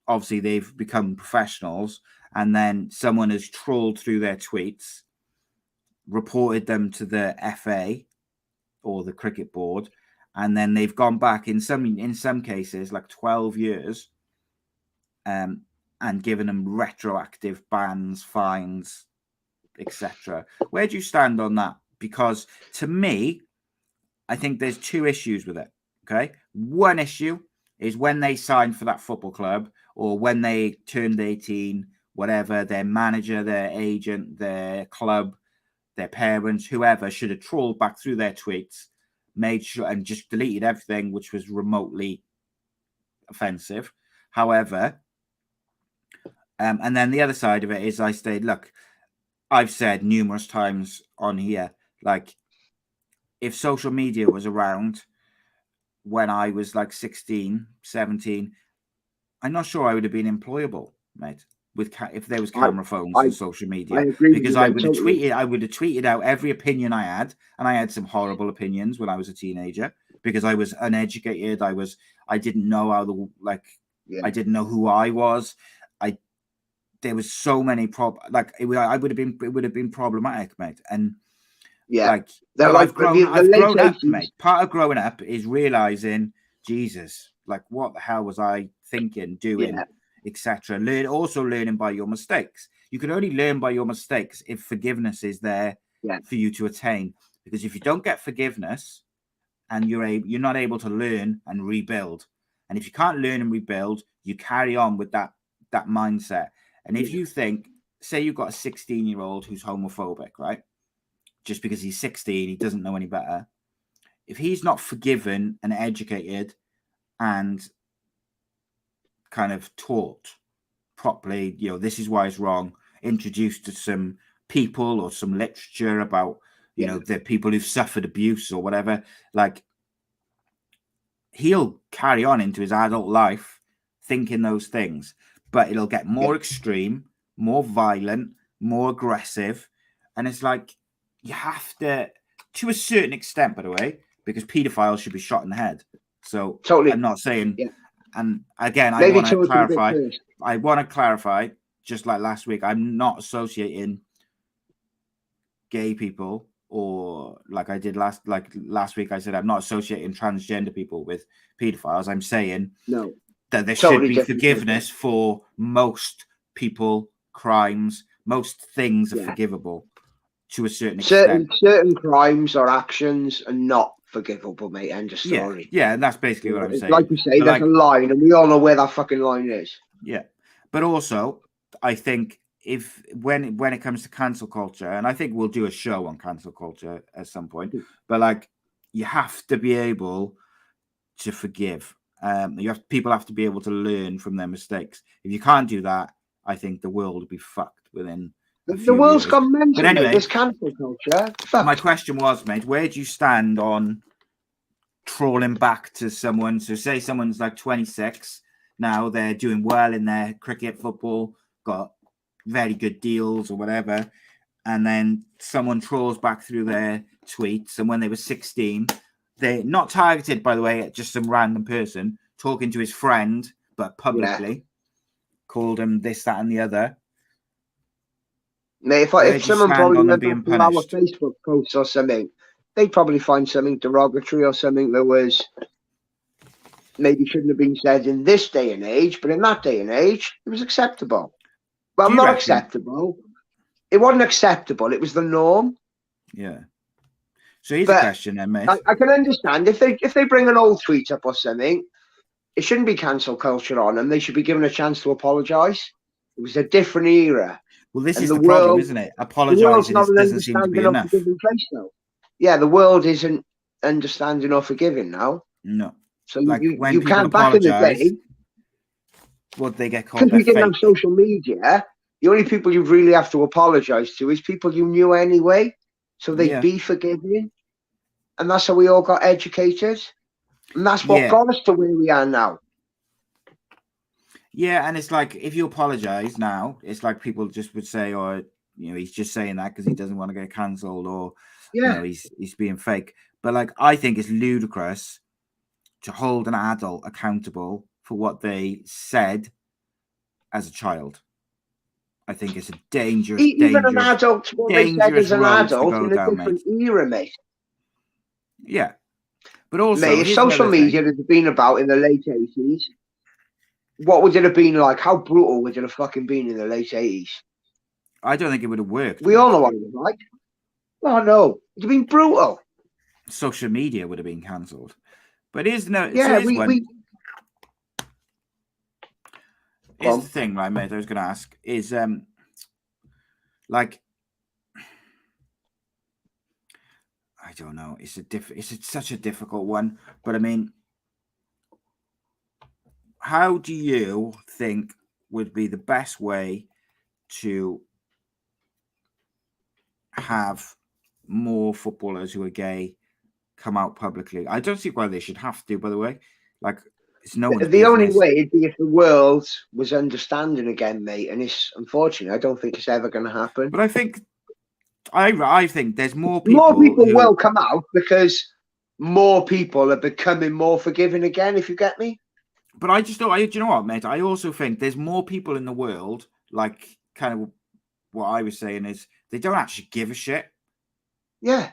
obviously they've become professionals, and then someone has trawled through their tweets, reported them to the FA or the cricket board, and then they've gone back in some cases, like 12 years, and given them retroactive bans, fines, etc. Where do you stand on that? Because to me, I think there's two issues with it. Okay, one issue is when they signed for that football club, or when they turned 18, whatever, their manager, their agent, their club, their parents, whoever, should have trawled back through their tweets, made sure, and just deleted everything which was remotely offensive. However, and then the other side of it is, I've said numerous times on here, like, if social media was around when I was like 16, 17, I'm not sure I would have been employable, mate, if there was camera phones and social media. I agree, because I would have tweeted out every opinion I had, and I had some horrible opinions when I was a teenager because I was uneducated. I didn't know how I didn't know who I was. There was so many it would have been problematic, mate. And I've grown up, mate. Part of growing up is realizing, Jesus, like, what the hell was I thinking, doing, etc. Learning by your mistakes. You can only learn by your mistakes if forgiveness is there for you to attain. Because if you don't get forgiveness, and you're not able to learn and rebuild, and if you can't learn and rebuild, you carry on with that mindset. And if you think, say you've got a 16-year-old who's homophobic, right? Just because he's 16, he doesn't know any better. If he's not forgiven and educated and kind of taught properly, this is why it's wrong, introduced to some people or some literature about, the people who've suffered abuse or whatever, like, he'll carry on into his adult life thinking those things, but it'll get more extreme, more violent, more aggressive. And it's like, you have to a certain extent, by the way, because paedophiles should be shot in the head. So totally. I'm not saying, and again, I want to clarify, just like last week, I'm not associating gay people, or like I did last week, I said I'm not associating transgender people with paedophiles. I'm saying that there should be forgiveness for most people, crimes, most things are forgivable to a certain extent. Certain crimes or actions are not forgivable, mate. End of story. Yeah, and that's basically what I'm saying. Like you say, there's a line, and we all know where that fucking line is. Yeah, but also, I think when it comes to cancel culture, and I think we'll do a show on cancel culture at some point, but you have to be able to forgive. People have to be able to learn from their mistakes. If you can't do that, I think the world will be fucked within. The world's gone mental. But anyway, there's cancel culture. My question was, mate, where do you stand on trawling back to someone? So say someone's like 26 now, they're doing well in their cricket, football, got very good deals or whatever, and then someone trawls back through their tweets, and when they were 16, they're not targeted, by the way, at just some random person, talking to his friend, but publicly, called him this, that, and the other. Mate, if someone probably went through our Facebook posts or something, they'd probably find something derogatory or something that was maybe shouldn't have been said in this day and age, but in that day and age, it was acceptable. Well, not acceptable. it wasn't acceptable. It was the norm. Yeah. So here's a But question then, mate. I can understand if they bring an old tweet up or something, it shouldn't be cancel culture on them. They should be given a chance to apologise. It was a different era. Well, this and is the problem, isn't it? The world's Apologising not an doesn't seem to be understanding or enough. forgiving place now. Yeah, the world isn't understanding or forgiving now. No. So like you when people can't back in the day. What they get called, because we didn't have social media. The only people you really have to apologise to is people you knew anyway, so they'd be forgiving, and that's how we all got educated, and that's what got us to where we are now. Yeah, and it's like if you apologise now, it's like people just would say, "Oh, you know, he's just saying that because he doesn't want to get cancelled, or you know, he's being fake." But like, I think it's ludicrous to hold an adult accountable for what they said as a child. I think it's a dangerous, even an adult, what they said as an adult in a different era, mate. Yeah, but also, mate, if social media had been about in the late 80s, what would it have been like? How brutal would it have fucking been in the late 80s? I don't think it would have worked. We all know what it was like. Oh no, it'd have been brutal. Social media would have been cancelled. But here's no. Yeah, so here's the thing, right, mate? I was going to ask is like, I don't know. It's such a difficult one. But I mean, how do you think would be the best way to have more footballers who are gay come out publicly? I don't see why they should have to, by the way. Like, it's no one's the only way it'd be if the world was understanding again, mate. And it's unfortunate. I don't think it's ever going to happen. But I think there's more people. More people will come out because more people are becoming more forgiving again. If you get me. But I just don't. Do you know what, mate? I also think there's more people in the world, like kind of what I was saying is they don't actually give a shit. Yeah.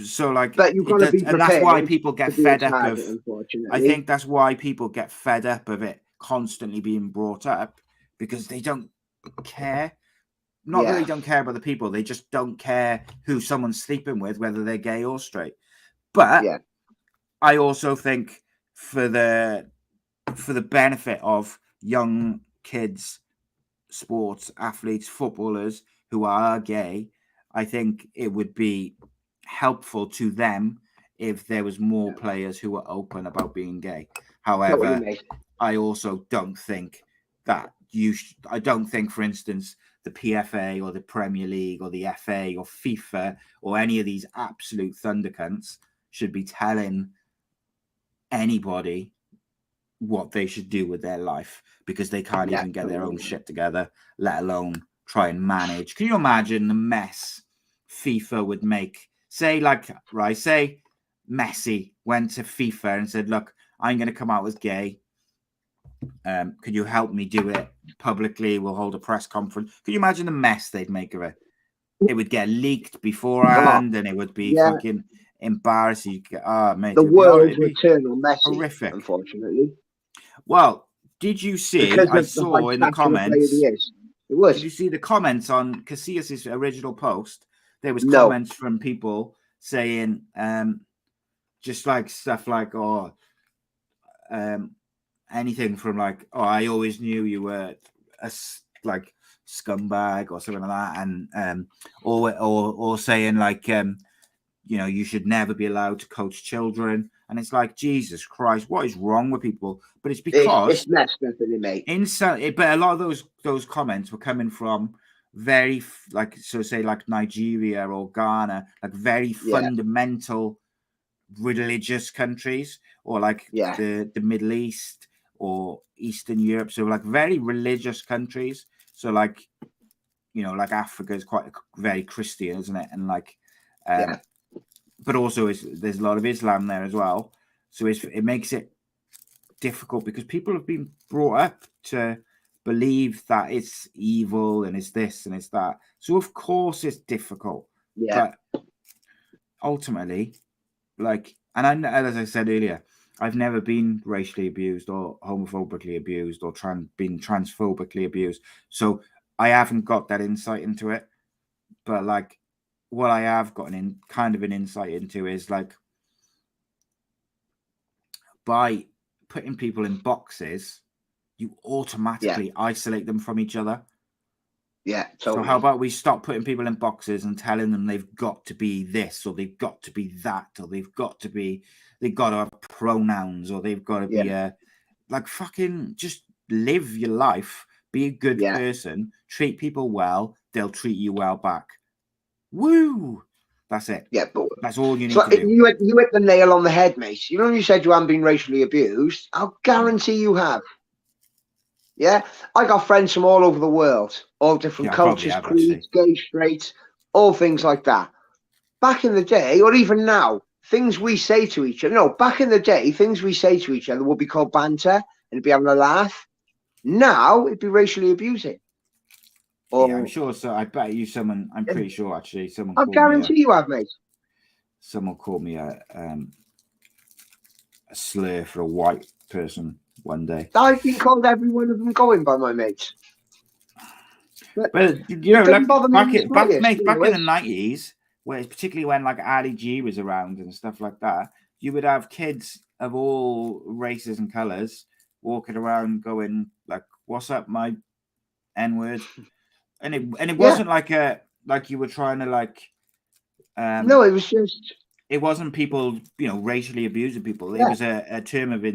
So like, but you've got to be prepared, and that's why people get fed up of. Unfortunately, I think that's why people get fed up of it constantly being brought up because they don't care. Not that they don't care about the people; they just don't care who someone's sleeping with, whether they're gay or straight. But I also think for the benefit of young kids, sports athletes, footballers who are gay, I think it would be helpful to them if there was more players who were open about being gay. However, I also don't think that I don't think, for instance, the PFA or the Premier League or the FA or FIFA or any of these absolute thundercunts should be telling anybody what they should do with their life because they can't even get their own shit together, let alone try and manage. Can you imagine the mess FIFA would make? Say Messi went to FIFA and said, look, I'm going to come out as gay. Could you help me do it publicly? We'll hold a press conference. Could you imagine the mess they'd make of it? It would get leaked beforehand and it would be fucking embarrassing. Mate, the world would turn on Messi, horrific, unfortunately. Well, did you see? I saw in the comments. Did you see the comments on Casillas' original post? There was comments from people saying, just like stuff like, anything from like, I always knew you were a like scumbag or something like that, and or saying like, you should never be allowed to coach children. And it's like, Jesus Christ, what is wrong with people? But it's because it's messed up, mate. But a lot of those comments were coming from very say Nigeria or Ghana, like very fundamental religious countries, or like the Middle East or Eastern Europe. So like very religious countries. So like, like Africa is quite very Christian, isn't it? And like, but also there's a lot of Islam there as well. So it makes it difficult because people have been brought up to believe that it's evil and it's this and it's that. So of course it's difficult. But ultimately, like, and as I said earlier, I've never been racially abused or homophobically abused or been transphobically abused. So I haven't got that insight into it, but like what I have got kind of an insight into is like by putting people in boxes, you automatically isolate them from each other. Yeah, totally. So how about we stop putting people in boxes and telling them they've got to be this, or they've got to be that, or they've got to have pronouns, or they've got to be like fucking just live your life, be a good person, treat people well, they'll treat you well back. Woo! That's it. Yeah, but that's all you need to do. You hit the nail on the head, mate. You know, you said you haven't been racially abused. I'll guarantee you have. Yeah, I got friends from all over the world, all different cultures, creeds, gay, straight, all things like that. Back in the day, or even now, things we say to each other. No, back in the day, things we say to each other would be called banter and it'd be having a laugh. Now it'd be racially abusing. Yeah, I'm sure. So I bet you someone. I'm pretty sure actually someone. I guarantee you have, mate. Someone called me a slur for a white person one day. I've been called every one of them going by my mates. But you know, like, back in the 90s, where particularly when like Ali G was around and stuff like that, you would have kids of all races and colors walking around going like, "What's up, my N-word?" And it wasn't like you were trying to like. No, it was just. It wasn't people, you know, racially abusing people. It was a term of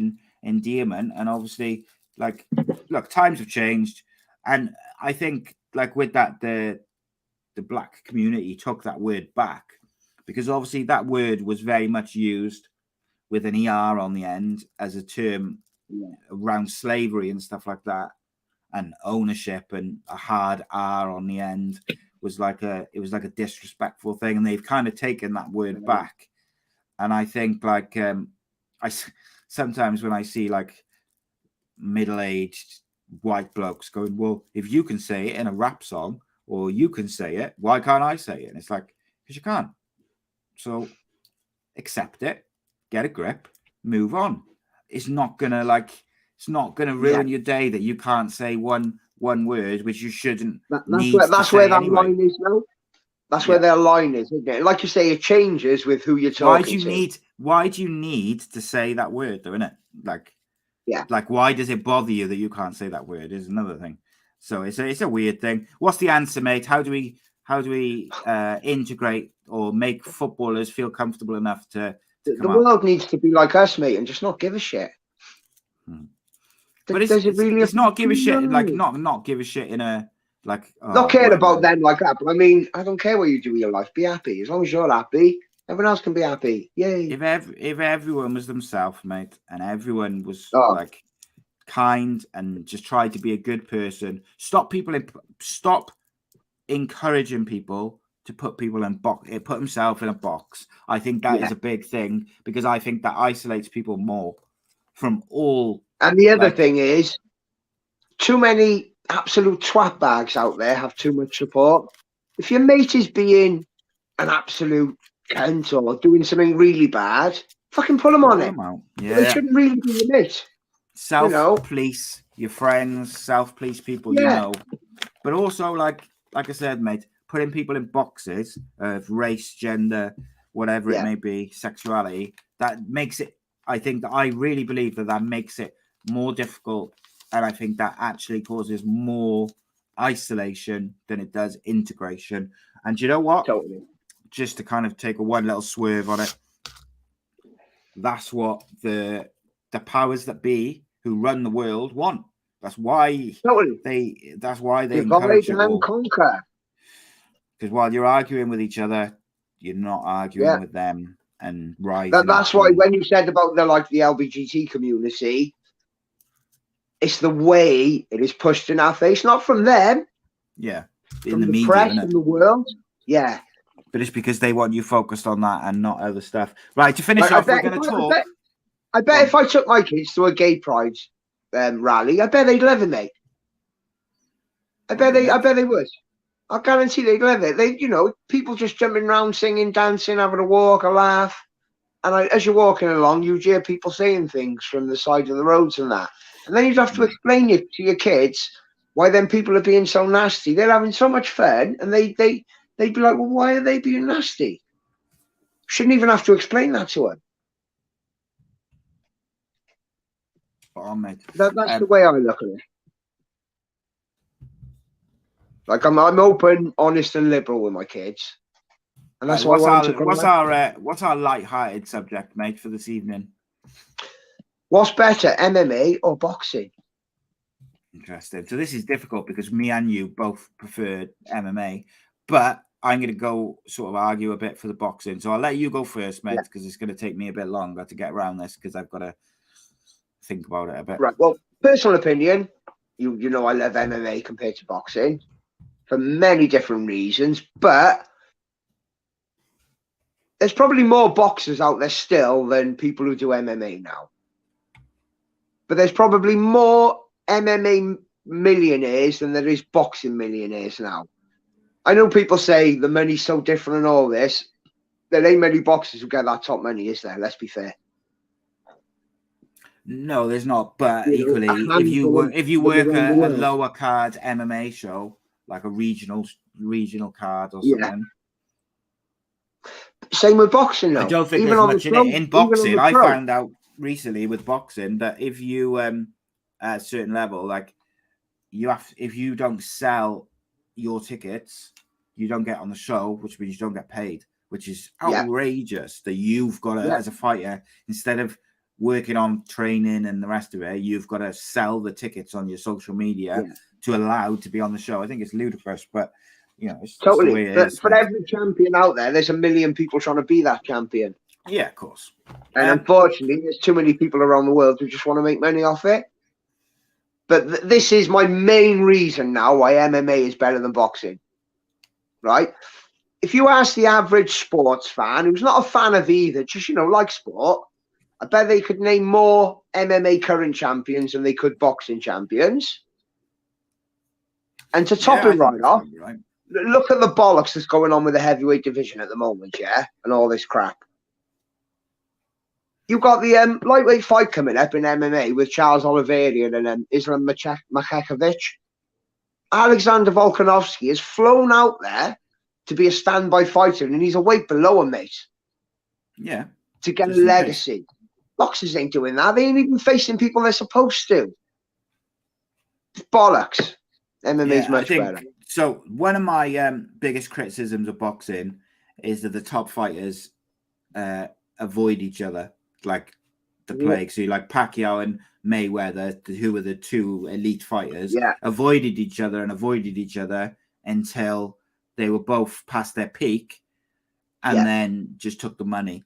endearment, and obviously, like, look, times have changed, and I think, like, with that, the black community took that word back because obviously that word was very much used with an ER on the end as a term around slavery and stuff like that, and ownership, and a hard R on the end was like a disrespectful thing, and they've kind of taken that word back. And I think like I sometimes when I see like middle-aged white blokes going, well, if you can say it in a rap song or you can say it, why can't I say it? And it's like, because you can't. So accept it, get a grip, move on. It's not gonna ruin your day that you can't say one word which you shouldn't. That's where that line is now. That's where their line is, isn't it? Like you say, it changes with who you're talking to. Why do you need to say that word, though, innit? Like, like, why does it bother you that you can't say that word? Is another thing. So it's a weird thing. What's the answer, mate? How do we integrate or make footballers feel comfortable enough to the world needs to be like us, mate, and just not give a shit. But it's not give a shit, like not give a shit in a. Like, not caring about them like that, but I mean, I don't care what you do with your life. Be happy. As long as you're happy, everyone else can be happy. Yay. If everyone was themselves, mate, and everyone was like kind and just tried to be a good person, stop encouraging people to put himself in a box. I think that is a big thing because I think that isolates people more from all. And the other thing is, too many absolute twat bags out there have too much support. If your mate is being an absolute cunt or doing something really bad, fucking pull them on it. Yeah. They shouldn't really be your mate. Self-police your friends, self-police people you know. But also, like I said, mate, putting people in boxes of race, gender, whatever it may be, sexuality, that makes it, I really believe that makes it more difficult. And I think that actually causes more isolation than it does integration. And you know what? Totally. Just to kind of take one little swerve on it, that's what the powers that be who run the world want. That's why they encourage it and conquer. Because while you're arguing with each other, you're not arguing with them and rising. That's why when you said about the LGBT community, it's the way it is pushed in our face, not from them. Yeah. In the media, press, in the world. Yeah. But it's because they want you focused on that and not other stuff. Right, to finish off, we're going to talk. I bet if I took my kids to a gay pride rally, I bet they'd love it, mate. I bet they would. I guarantee they'd love it. People just jumping around, singing, dancing, having a walk, a laugh. And as you're walking along, you hear people saying things from the side of the roads and that. And then you'd have to explain it to your kids why then people are being so nasty. They're having so much fun, and they'd be like, well, why are they being nasty? Shouldn't even have to explain that to them. Oh, mate. That's the way I look at it. Like I'm open, honest, and liberal with my kids, and that's what's our light-hearted subject, mate, for this evening? What's better, MMA or boxing? Interesting. So this is difficult because me and you both prefer MMA, but I'm going to go sort of argue a bit for the boxing. So I'll let you go first, mate, because it's going to take me a bit longer to get around this because I've got to think about it a bit. Right. Well, personal opinion, you know I love MMA compared to boxing for many different reasons, but there's probably more boxers out there still than people who do MMA now. But there's probably more MMA millionaires than there is boxing millionaires now. I know people say the money's so different and all this. There ain't many boxers who get that top money, is there? Let's be fair. No, there's not. But equally, if you work a lower card MMA show, like a regional card or something. Yeah. Same with boxing, though. I don't think there's much in it. In boxing, I found out recently with boxing that if you at a certain level, like if you don't sell your tickets, you don't get on the show, which means you don't get paid, which is outrageous that you've got to, as a fighter, instead of working on training and the rest of it, you've got to sell the tickets on your social media to allow to be on the show. I think it's ludicrous, but it's totally. the way it is, for every champion out there, there's a million people trying to be that champion. Yeah, of course. And unfortunately, there's too many people around the world who just want to make money off it. But this is my main reason now why MMA is better than boxing. Right? If you ask the average sports fan who's not a fan of either, just like sport, I bet they could name more MMA current champions than they could boxing champions. And to top it right off, look at the bollocks that's going on with the heavyweight division at the moment, and all this crap. You've got the lightweight fight coming up in MMA with Charles Oliveira and Islam Makhachev. Alexander Volkanovski has flown out there to be a standby fighter, and he's a weight below him, mate. Yeah. To get a legacy. Boxers ain't doing that. They ain't even facing people they're supposed to. It's bollocks. MMA's much better. So one of my biggest criticisms of boxing is that the top fighters avoid each other like the plague. So like Pacquiao and Mayweather, who were the two elite fighters, avoided each other until they were both past their peak and then just took the money.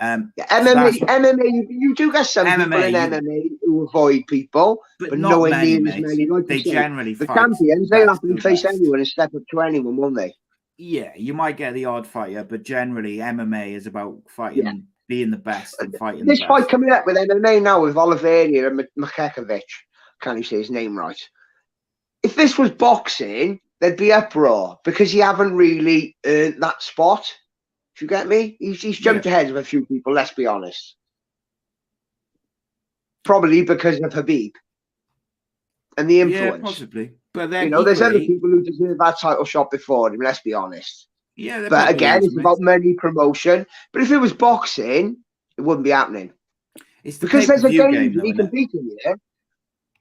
MMA, you do get some people in MMA who avoid people, but nowhere near as many. Like they generally the champions, they'll have to face anyone and step up to anyone, won't they? Yeah, you might get the odd fighter, but generally MMA is about fighting, being the best and fighting. This fight coming up with MMA now with Oliveira and Makhachev, can't you say his name right? If this was boxing, there'd be uproar because you haven't really earned that spot. You get me? He's jumped ahead of a few people, let's be honest. Probably because of Habib and the influence. Yeah, possibly. But then there's other people who deserve that title shot before him, let's be honest. Yeah, but again, it's about money, promotion. But if it was boxing, it wouldn't be happening. It's because there's a danger he can beat him,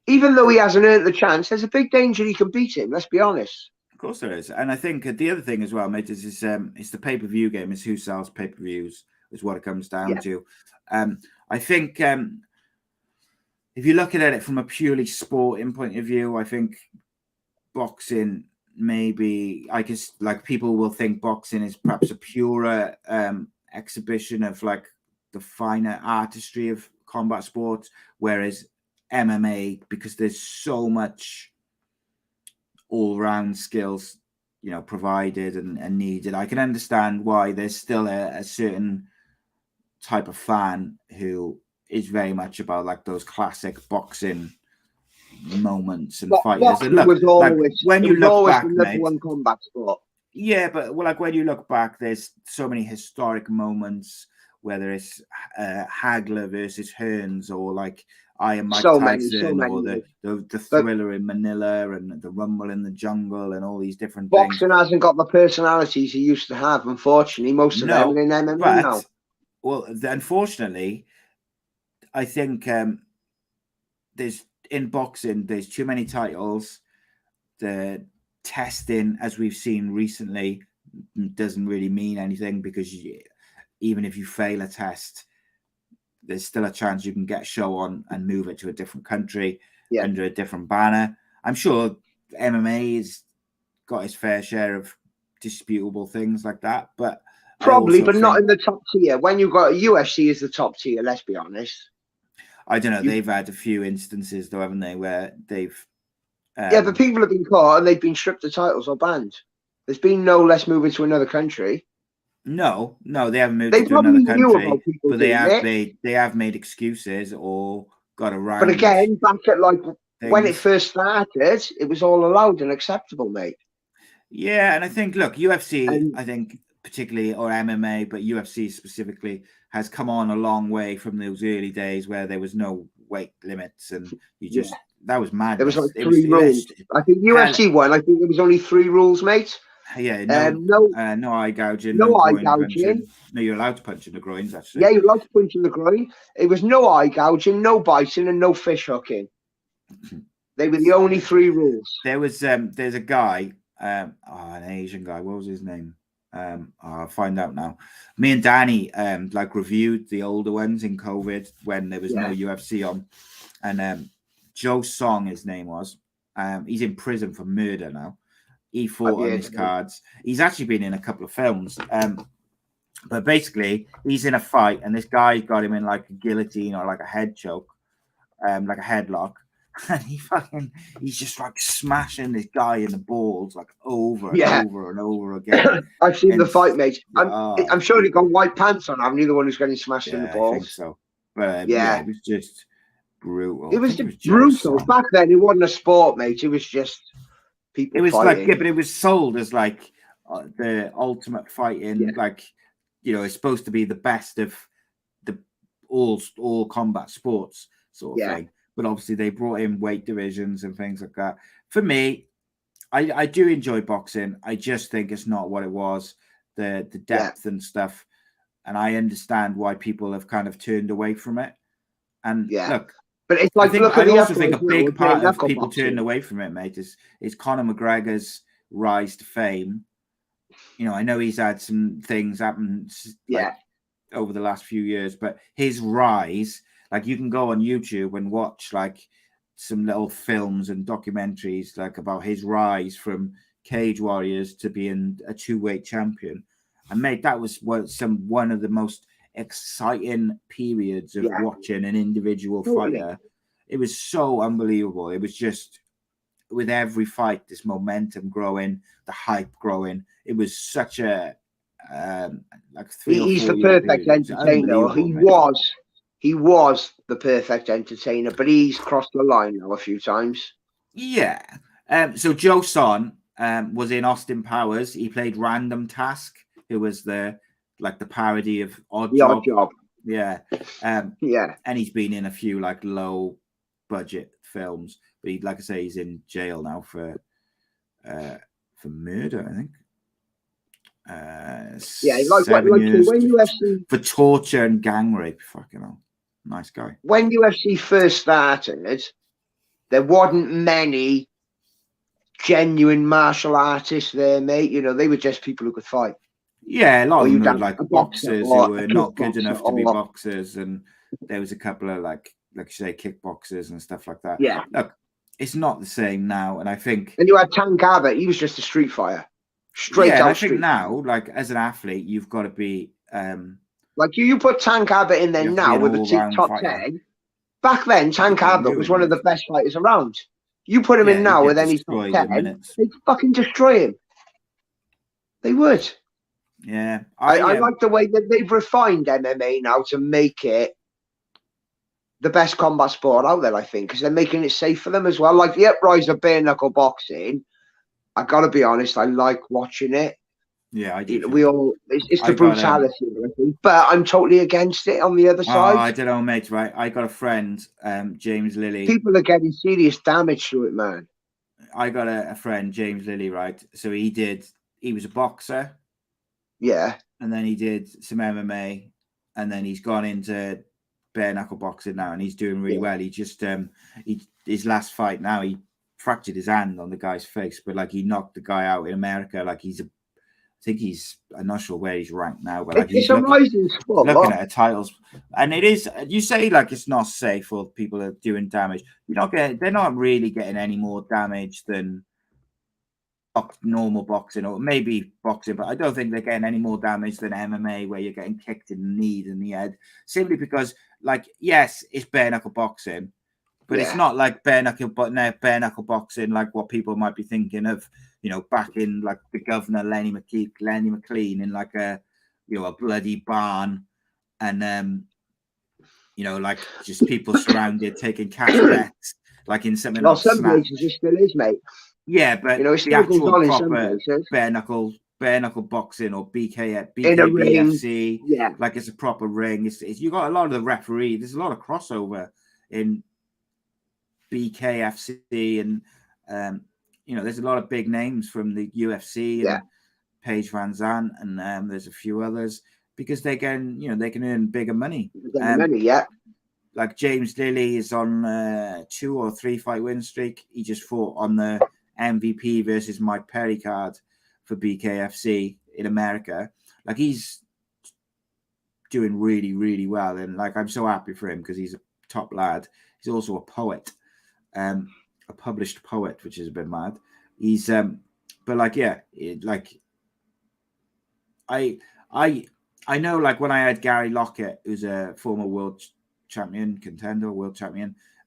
Even though he hasn't earned the chance, there's a big danger he can beat him, let's be honest. Of course there is. And I think the other thing as well, mate, is it's the pay-per-view game. It's who sells pay-per-views is what it comes down to. I think if you're looking at it from a purely sporting point of view, I think boxing maybe, I guess, like people will think boxing is perhaps a purer exhibition of like the finer artistry of combat sports, whereas MMA, because there's so much all-round skills, provided and needed. I can understand why there's still a certain type of fan who is very much about like those classic boxing moments and fighters. And look, when you look back, mate, one combat sport. Yeah, but like when you look back, there's so many historic moments whether it's Hagler versus Hearns, or like Iron Mike So Tyson, many, or the Thriller in Manila, and the Rumble in the Jungle, and all these different things. Boxing hasn't got the personalities he used to have, unfortunately. Most of them are in MMA now. Well, unfortunately, I think in boxing, there's too many titles. The testing, as we've seen recently, doesn't really mean anything, because even if you fail a test, there's still a chance you can get a show on and move it to a different country under a different banner. I'm sure MMA has got its fair share of disputable things like that, but probably, but not in the top tier. When you've got UFC is the top tier, let's be honest. I don't know. They've had a few instances, though, haven't they, where they've... yeah, but people have been caught and they've been stripped of titles or banned. There's been no less moving to another country. No, they haven't moved to another country, but they have made excuses or got around. But again, back at like when it first started, it was all allowed and acceptable, mate. Yeah, and I think, look, UFC, I think particularly, or MMA, but UFC specifically, has come on a long way from those early days where there was no weight limits, and you just that was mad. There was like 3 rules. I think UFC one. I think there was only 3 rules, mate. Yeah, no eye gouging, no eye gouging. Punching. No, you're allowed to punch in the groins, actually. Yeah, you're allowed to punch in the groin. It was no eye gouging, no biting, and no fish hooking. They were the only 3 rules. There's a guy, an Asian guy. What was his name? I'll find out now. Me and Danny reviewed the older ones in COVID when there was no UFC on, and Joe Song, his name was. He's in prison for murder now. He fought on his cards. He's actually been in a couple of films. But basically, he's in a fight, and this guy got him in like a guillotine or like a head choke, like a headlock. And he's just like smashing this guy in the balls like over and over and over again. I've seen the fight, mate. I'm sure he got white pants on. I'm the one who's getting smashed in the balls. I think so. But it was just brutal. It was brutal. Back then, it wasn't a sport, mate. It was just people. It was fighting. but it was sold as like the ultimate fighting. Like, it's supposed to be the best of the all combat sports sort of thing. But obviously they brought in weight divisions and things like that. For me, I do enjoy boxing. I just think it's not what it was, the depth and stuff. And I understand why people have kind of turned away from it. And look, but it's like I also think a big part of people turning away from it, mate, is Conor McGregor's rise to fame. I know he's had some things happen over the last few years, but his rise. Like, you can go on YouTube and watch like some little films and documentaries like about his rise from Cage Warriors to being a 2-weight champion. And mate, that was one of the most exciting periods of watching an individual fighter. It was so unbelievable. It was just, with every fight, this momentum growing, the hype growing. It was such a he's the perfect entertainer. He was the perfect entertainer, but he's crossed the line now a few times. Yeah. So Joe Son was in Austin Powers. He played Random Task, who was the parody of Odd Job. Yeah. And he's been in a few like low budget films, but like I say, he's in jail now for murder, I think. When UFC for torture and gang rape. Fucking hell. Nice guy. When UFC first started, there wasn't many genuine martial artists there, mate. They were just people who could fight. Yeah, a lot of them were like boxers who were not good enough to be boxers, and there was a couple of like you say, kickboxers and stuff like that. Yeah. Look, it's not the same now, and I think. And you had Tank Abbott. He was just a street fighter. Straight out. I think now, like as an athlete, you've got to be. Like you put Tank Abbott in there now with the top 10. Back then, Tank Abbott was one of the best fighters around. You put him in now with any top 10, they'd fucking destroy him. They would. Yeah. I like the way that they've refined MMA now to make it the best combat sport out there, I think, because they're making it safe for them as well. Like the uprise of bare knuckle boxing, I got to be honest, I like watching it. Yeah, I do. We all, it's the brutality of it, I think. But I'm totally against it on the other side. I don't know, mate, right? I got a friend, James Lilly. People are getting serious damage to it, man. I got a friend, James Lilly, right? So he was a boxer. Yeah. And then he did some MMA, and then he's gone into bare knuckle boxing now, and he's doing really well. He just his last fight now, he fractured his hand on the guy's face, but like he knocked the guy out in America. Like I'm not sure where he's ranked now, but like it's a rising sport. Looking at titles, and it is. You say like it's not safe for people are doing damage. They're not really getting any more damage than normal boxing, or maybe boxing, but I don't think they're getting any more damage than MMA, where you're getting kicked in the knee and the head, simply because, like, yes, it's bare knuckle boxing, but it's not like bare knuckle boxing like what people might be thinking of, back in like the Governor Lenny McLean in like a bloody barn, and like just people surrounded taking cash bets, like in something. Well, some places it still is, mate. Yeah, but the actual proper bare knuckle boxing or BKFC, like it's a proper ring. It's you got a lot of the referee. There's a lot of crossover in BKFC, and there's a lot of big names from the UFC and Paige Van Zandt, and there's a few others because they can earn bigger money. Like James Lilly is on a 2 or 3 fight win streak. He just fought on the MVP versus Mike Perry card for BKFC in America. Like he's doing really, really well, and like I'm so happy for him because he's a top lad. He's also a poet, a published poet, which is a bit mad. He's but like I know, like when I had Gary Lockett, who's a former world champion,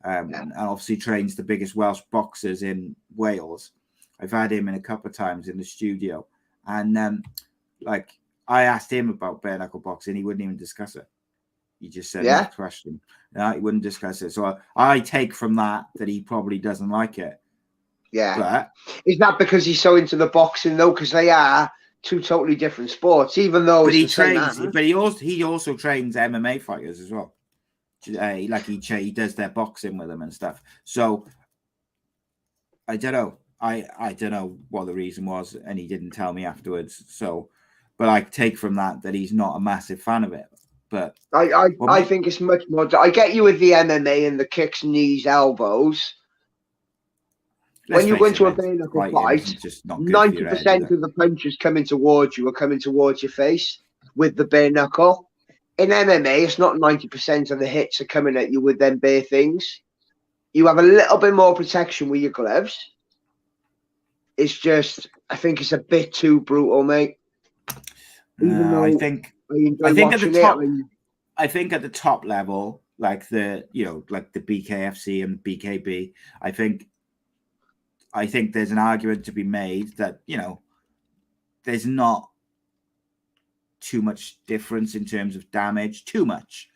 and obviously trains the biggest Welsh boxers in Wales. I've had him in a couple of times in the studio, and like I asked him about bare knuckle boxing, he wouldn't even discuss it. He just said next question. No, he wouldn't discuss it. So I take from that he probably doesn't like it. Yeah, but is that because he's so into the boxing though? Because they are two totally different sports, even though he trains. But he also trains MMA fighters as well. Like he does their boxing with them and stuff. So I don't know. I don't know what the reason was, and he didn't tell me afterwards. So, but I take from that he's not a massive fan of it. But I think it's much more. I get you with the MMA and the kicks, knees, elbows. When you go into a bare knuckle fight, 90% of the punches coming towards you are coming towards your face with the bare knuckle. In MMA, it's not 90% of the hits are coming at you with them bare things. You have a little bit more protection with your gloves. It's just, I think it's a bit too brutal, mate. Even though I think at the top level, like the BKFC and BKB, I think there's an argument to be made that there's not too much difference in terms of damage. Too much.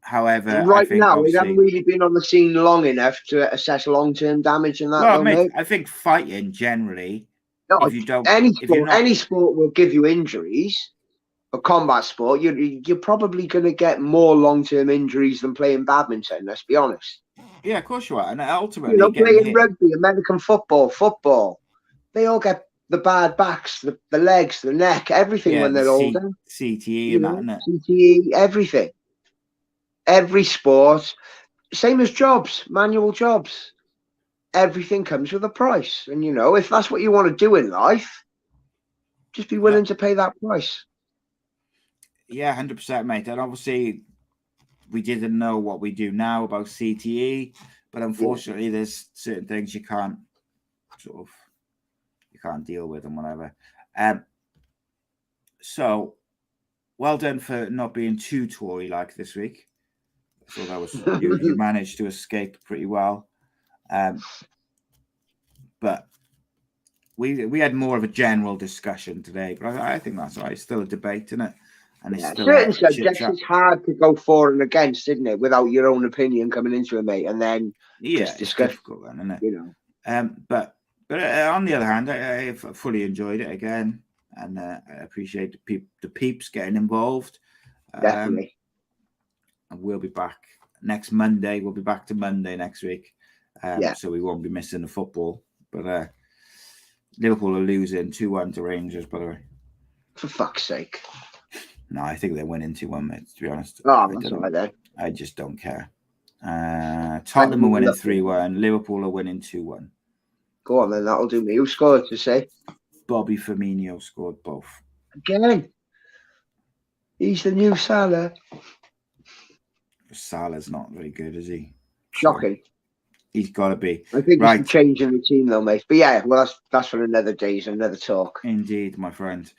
However, right now we haven't really been on the scene long enough to assess long-term damage in that. Well, mate, I think fighting generally, any sport will give you injuries. A combat sport, you're probably going to get more long-term injuries than playing badminton. Let's be honest. Yeah, of course you are, and ultimately, playing rugby, American football, they all get the bad backs, the legs, the neck, everything when they're older. CTE and that, isn't it? CTE, everything. Every sport, same as jobs, manual jobs. Everything comes with a price. And, if that's what you want to do in life, just be willing to pay that price. Yeah, 100%, mate. And obviously, we didn't know what we do now about CTE, but unfortunately, there's certain things you can't deal with and whatever. So, well done for not being too Tory-like this week. So that was you managed to escape pretty well, but we had more of a general discussion today. But I think that's right. It's still a debate, isn't it? And it's still certain subjects it's hard to go for and against, isn't it? Without your own opinion coming into it, mate, and then it's difficult, then, isn't it? But But on the other hand, I fully enjoyed it again, and I appreciate the peeps getting involved. Definitely. And we'll be back next Monday. We'll be back to Monday next week. So we won't be missing the football. But Liverpool are losing 2-1 to Rangers, by the way. For fuck's sake. No, I think they're winning 2-1, mate, to be honest. Oh, that's all right then. I just don't care. Tottenham are winning 3-1. Liverpool are winning 2-1. Go on then, that'll do me. Who scored to say? Bobby Firmino scored both. Again. He's the new Salah. Salah's not very good, is he? Shocking. So he's got to be. I think he's changing the team though, mate. But yeah, well, that's for another day, another talk. Indeed, my friend.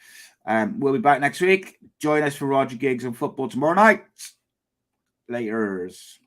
We'll be back next week. Join us for Rhodri Giggs on football tomorrow night. Laters.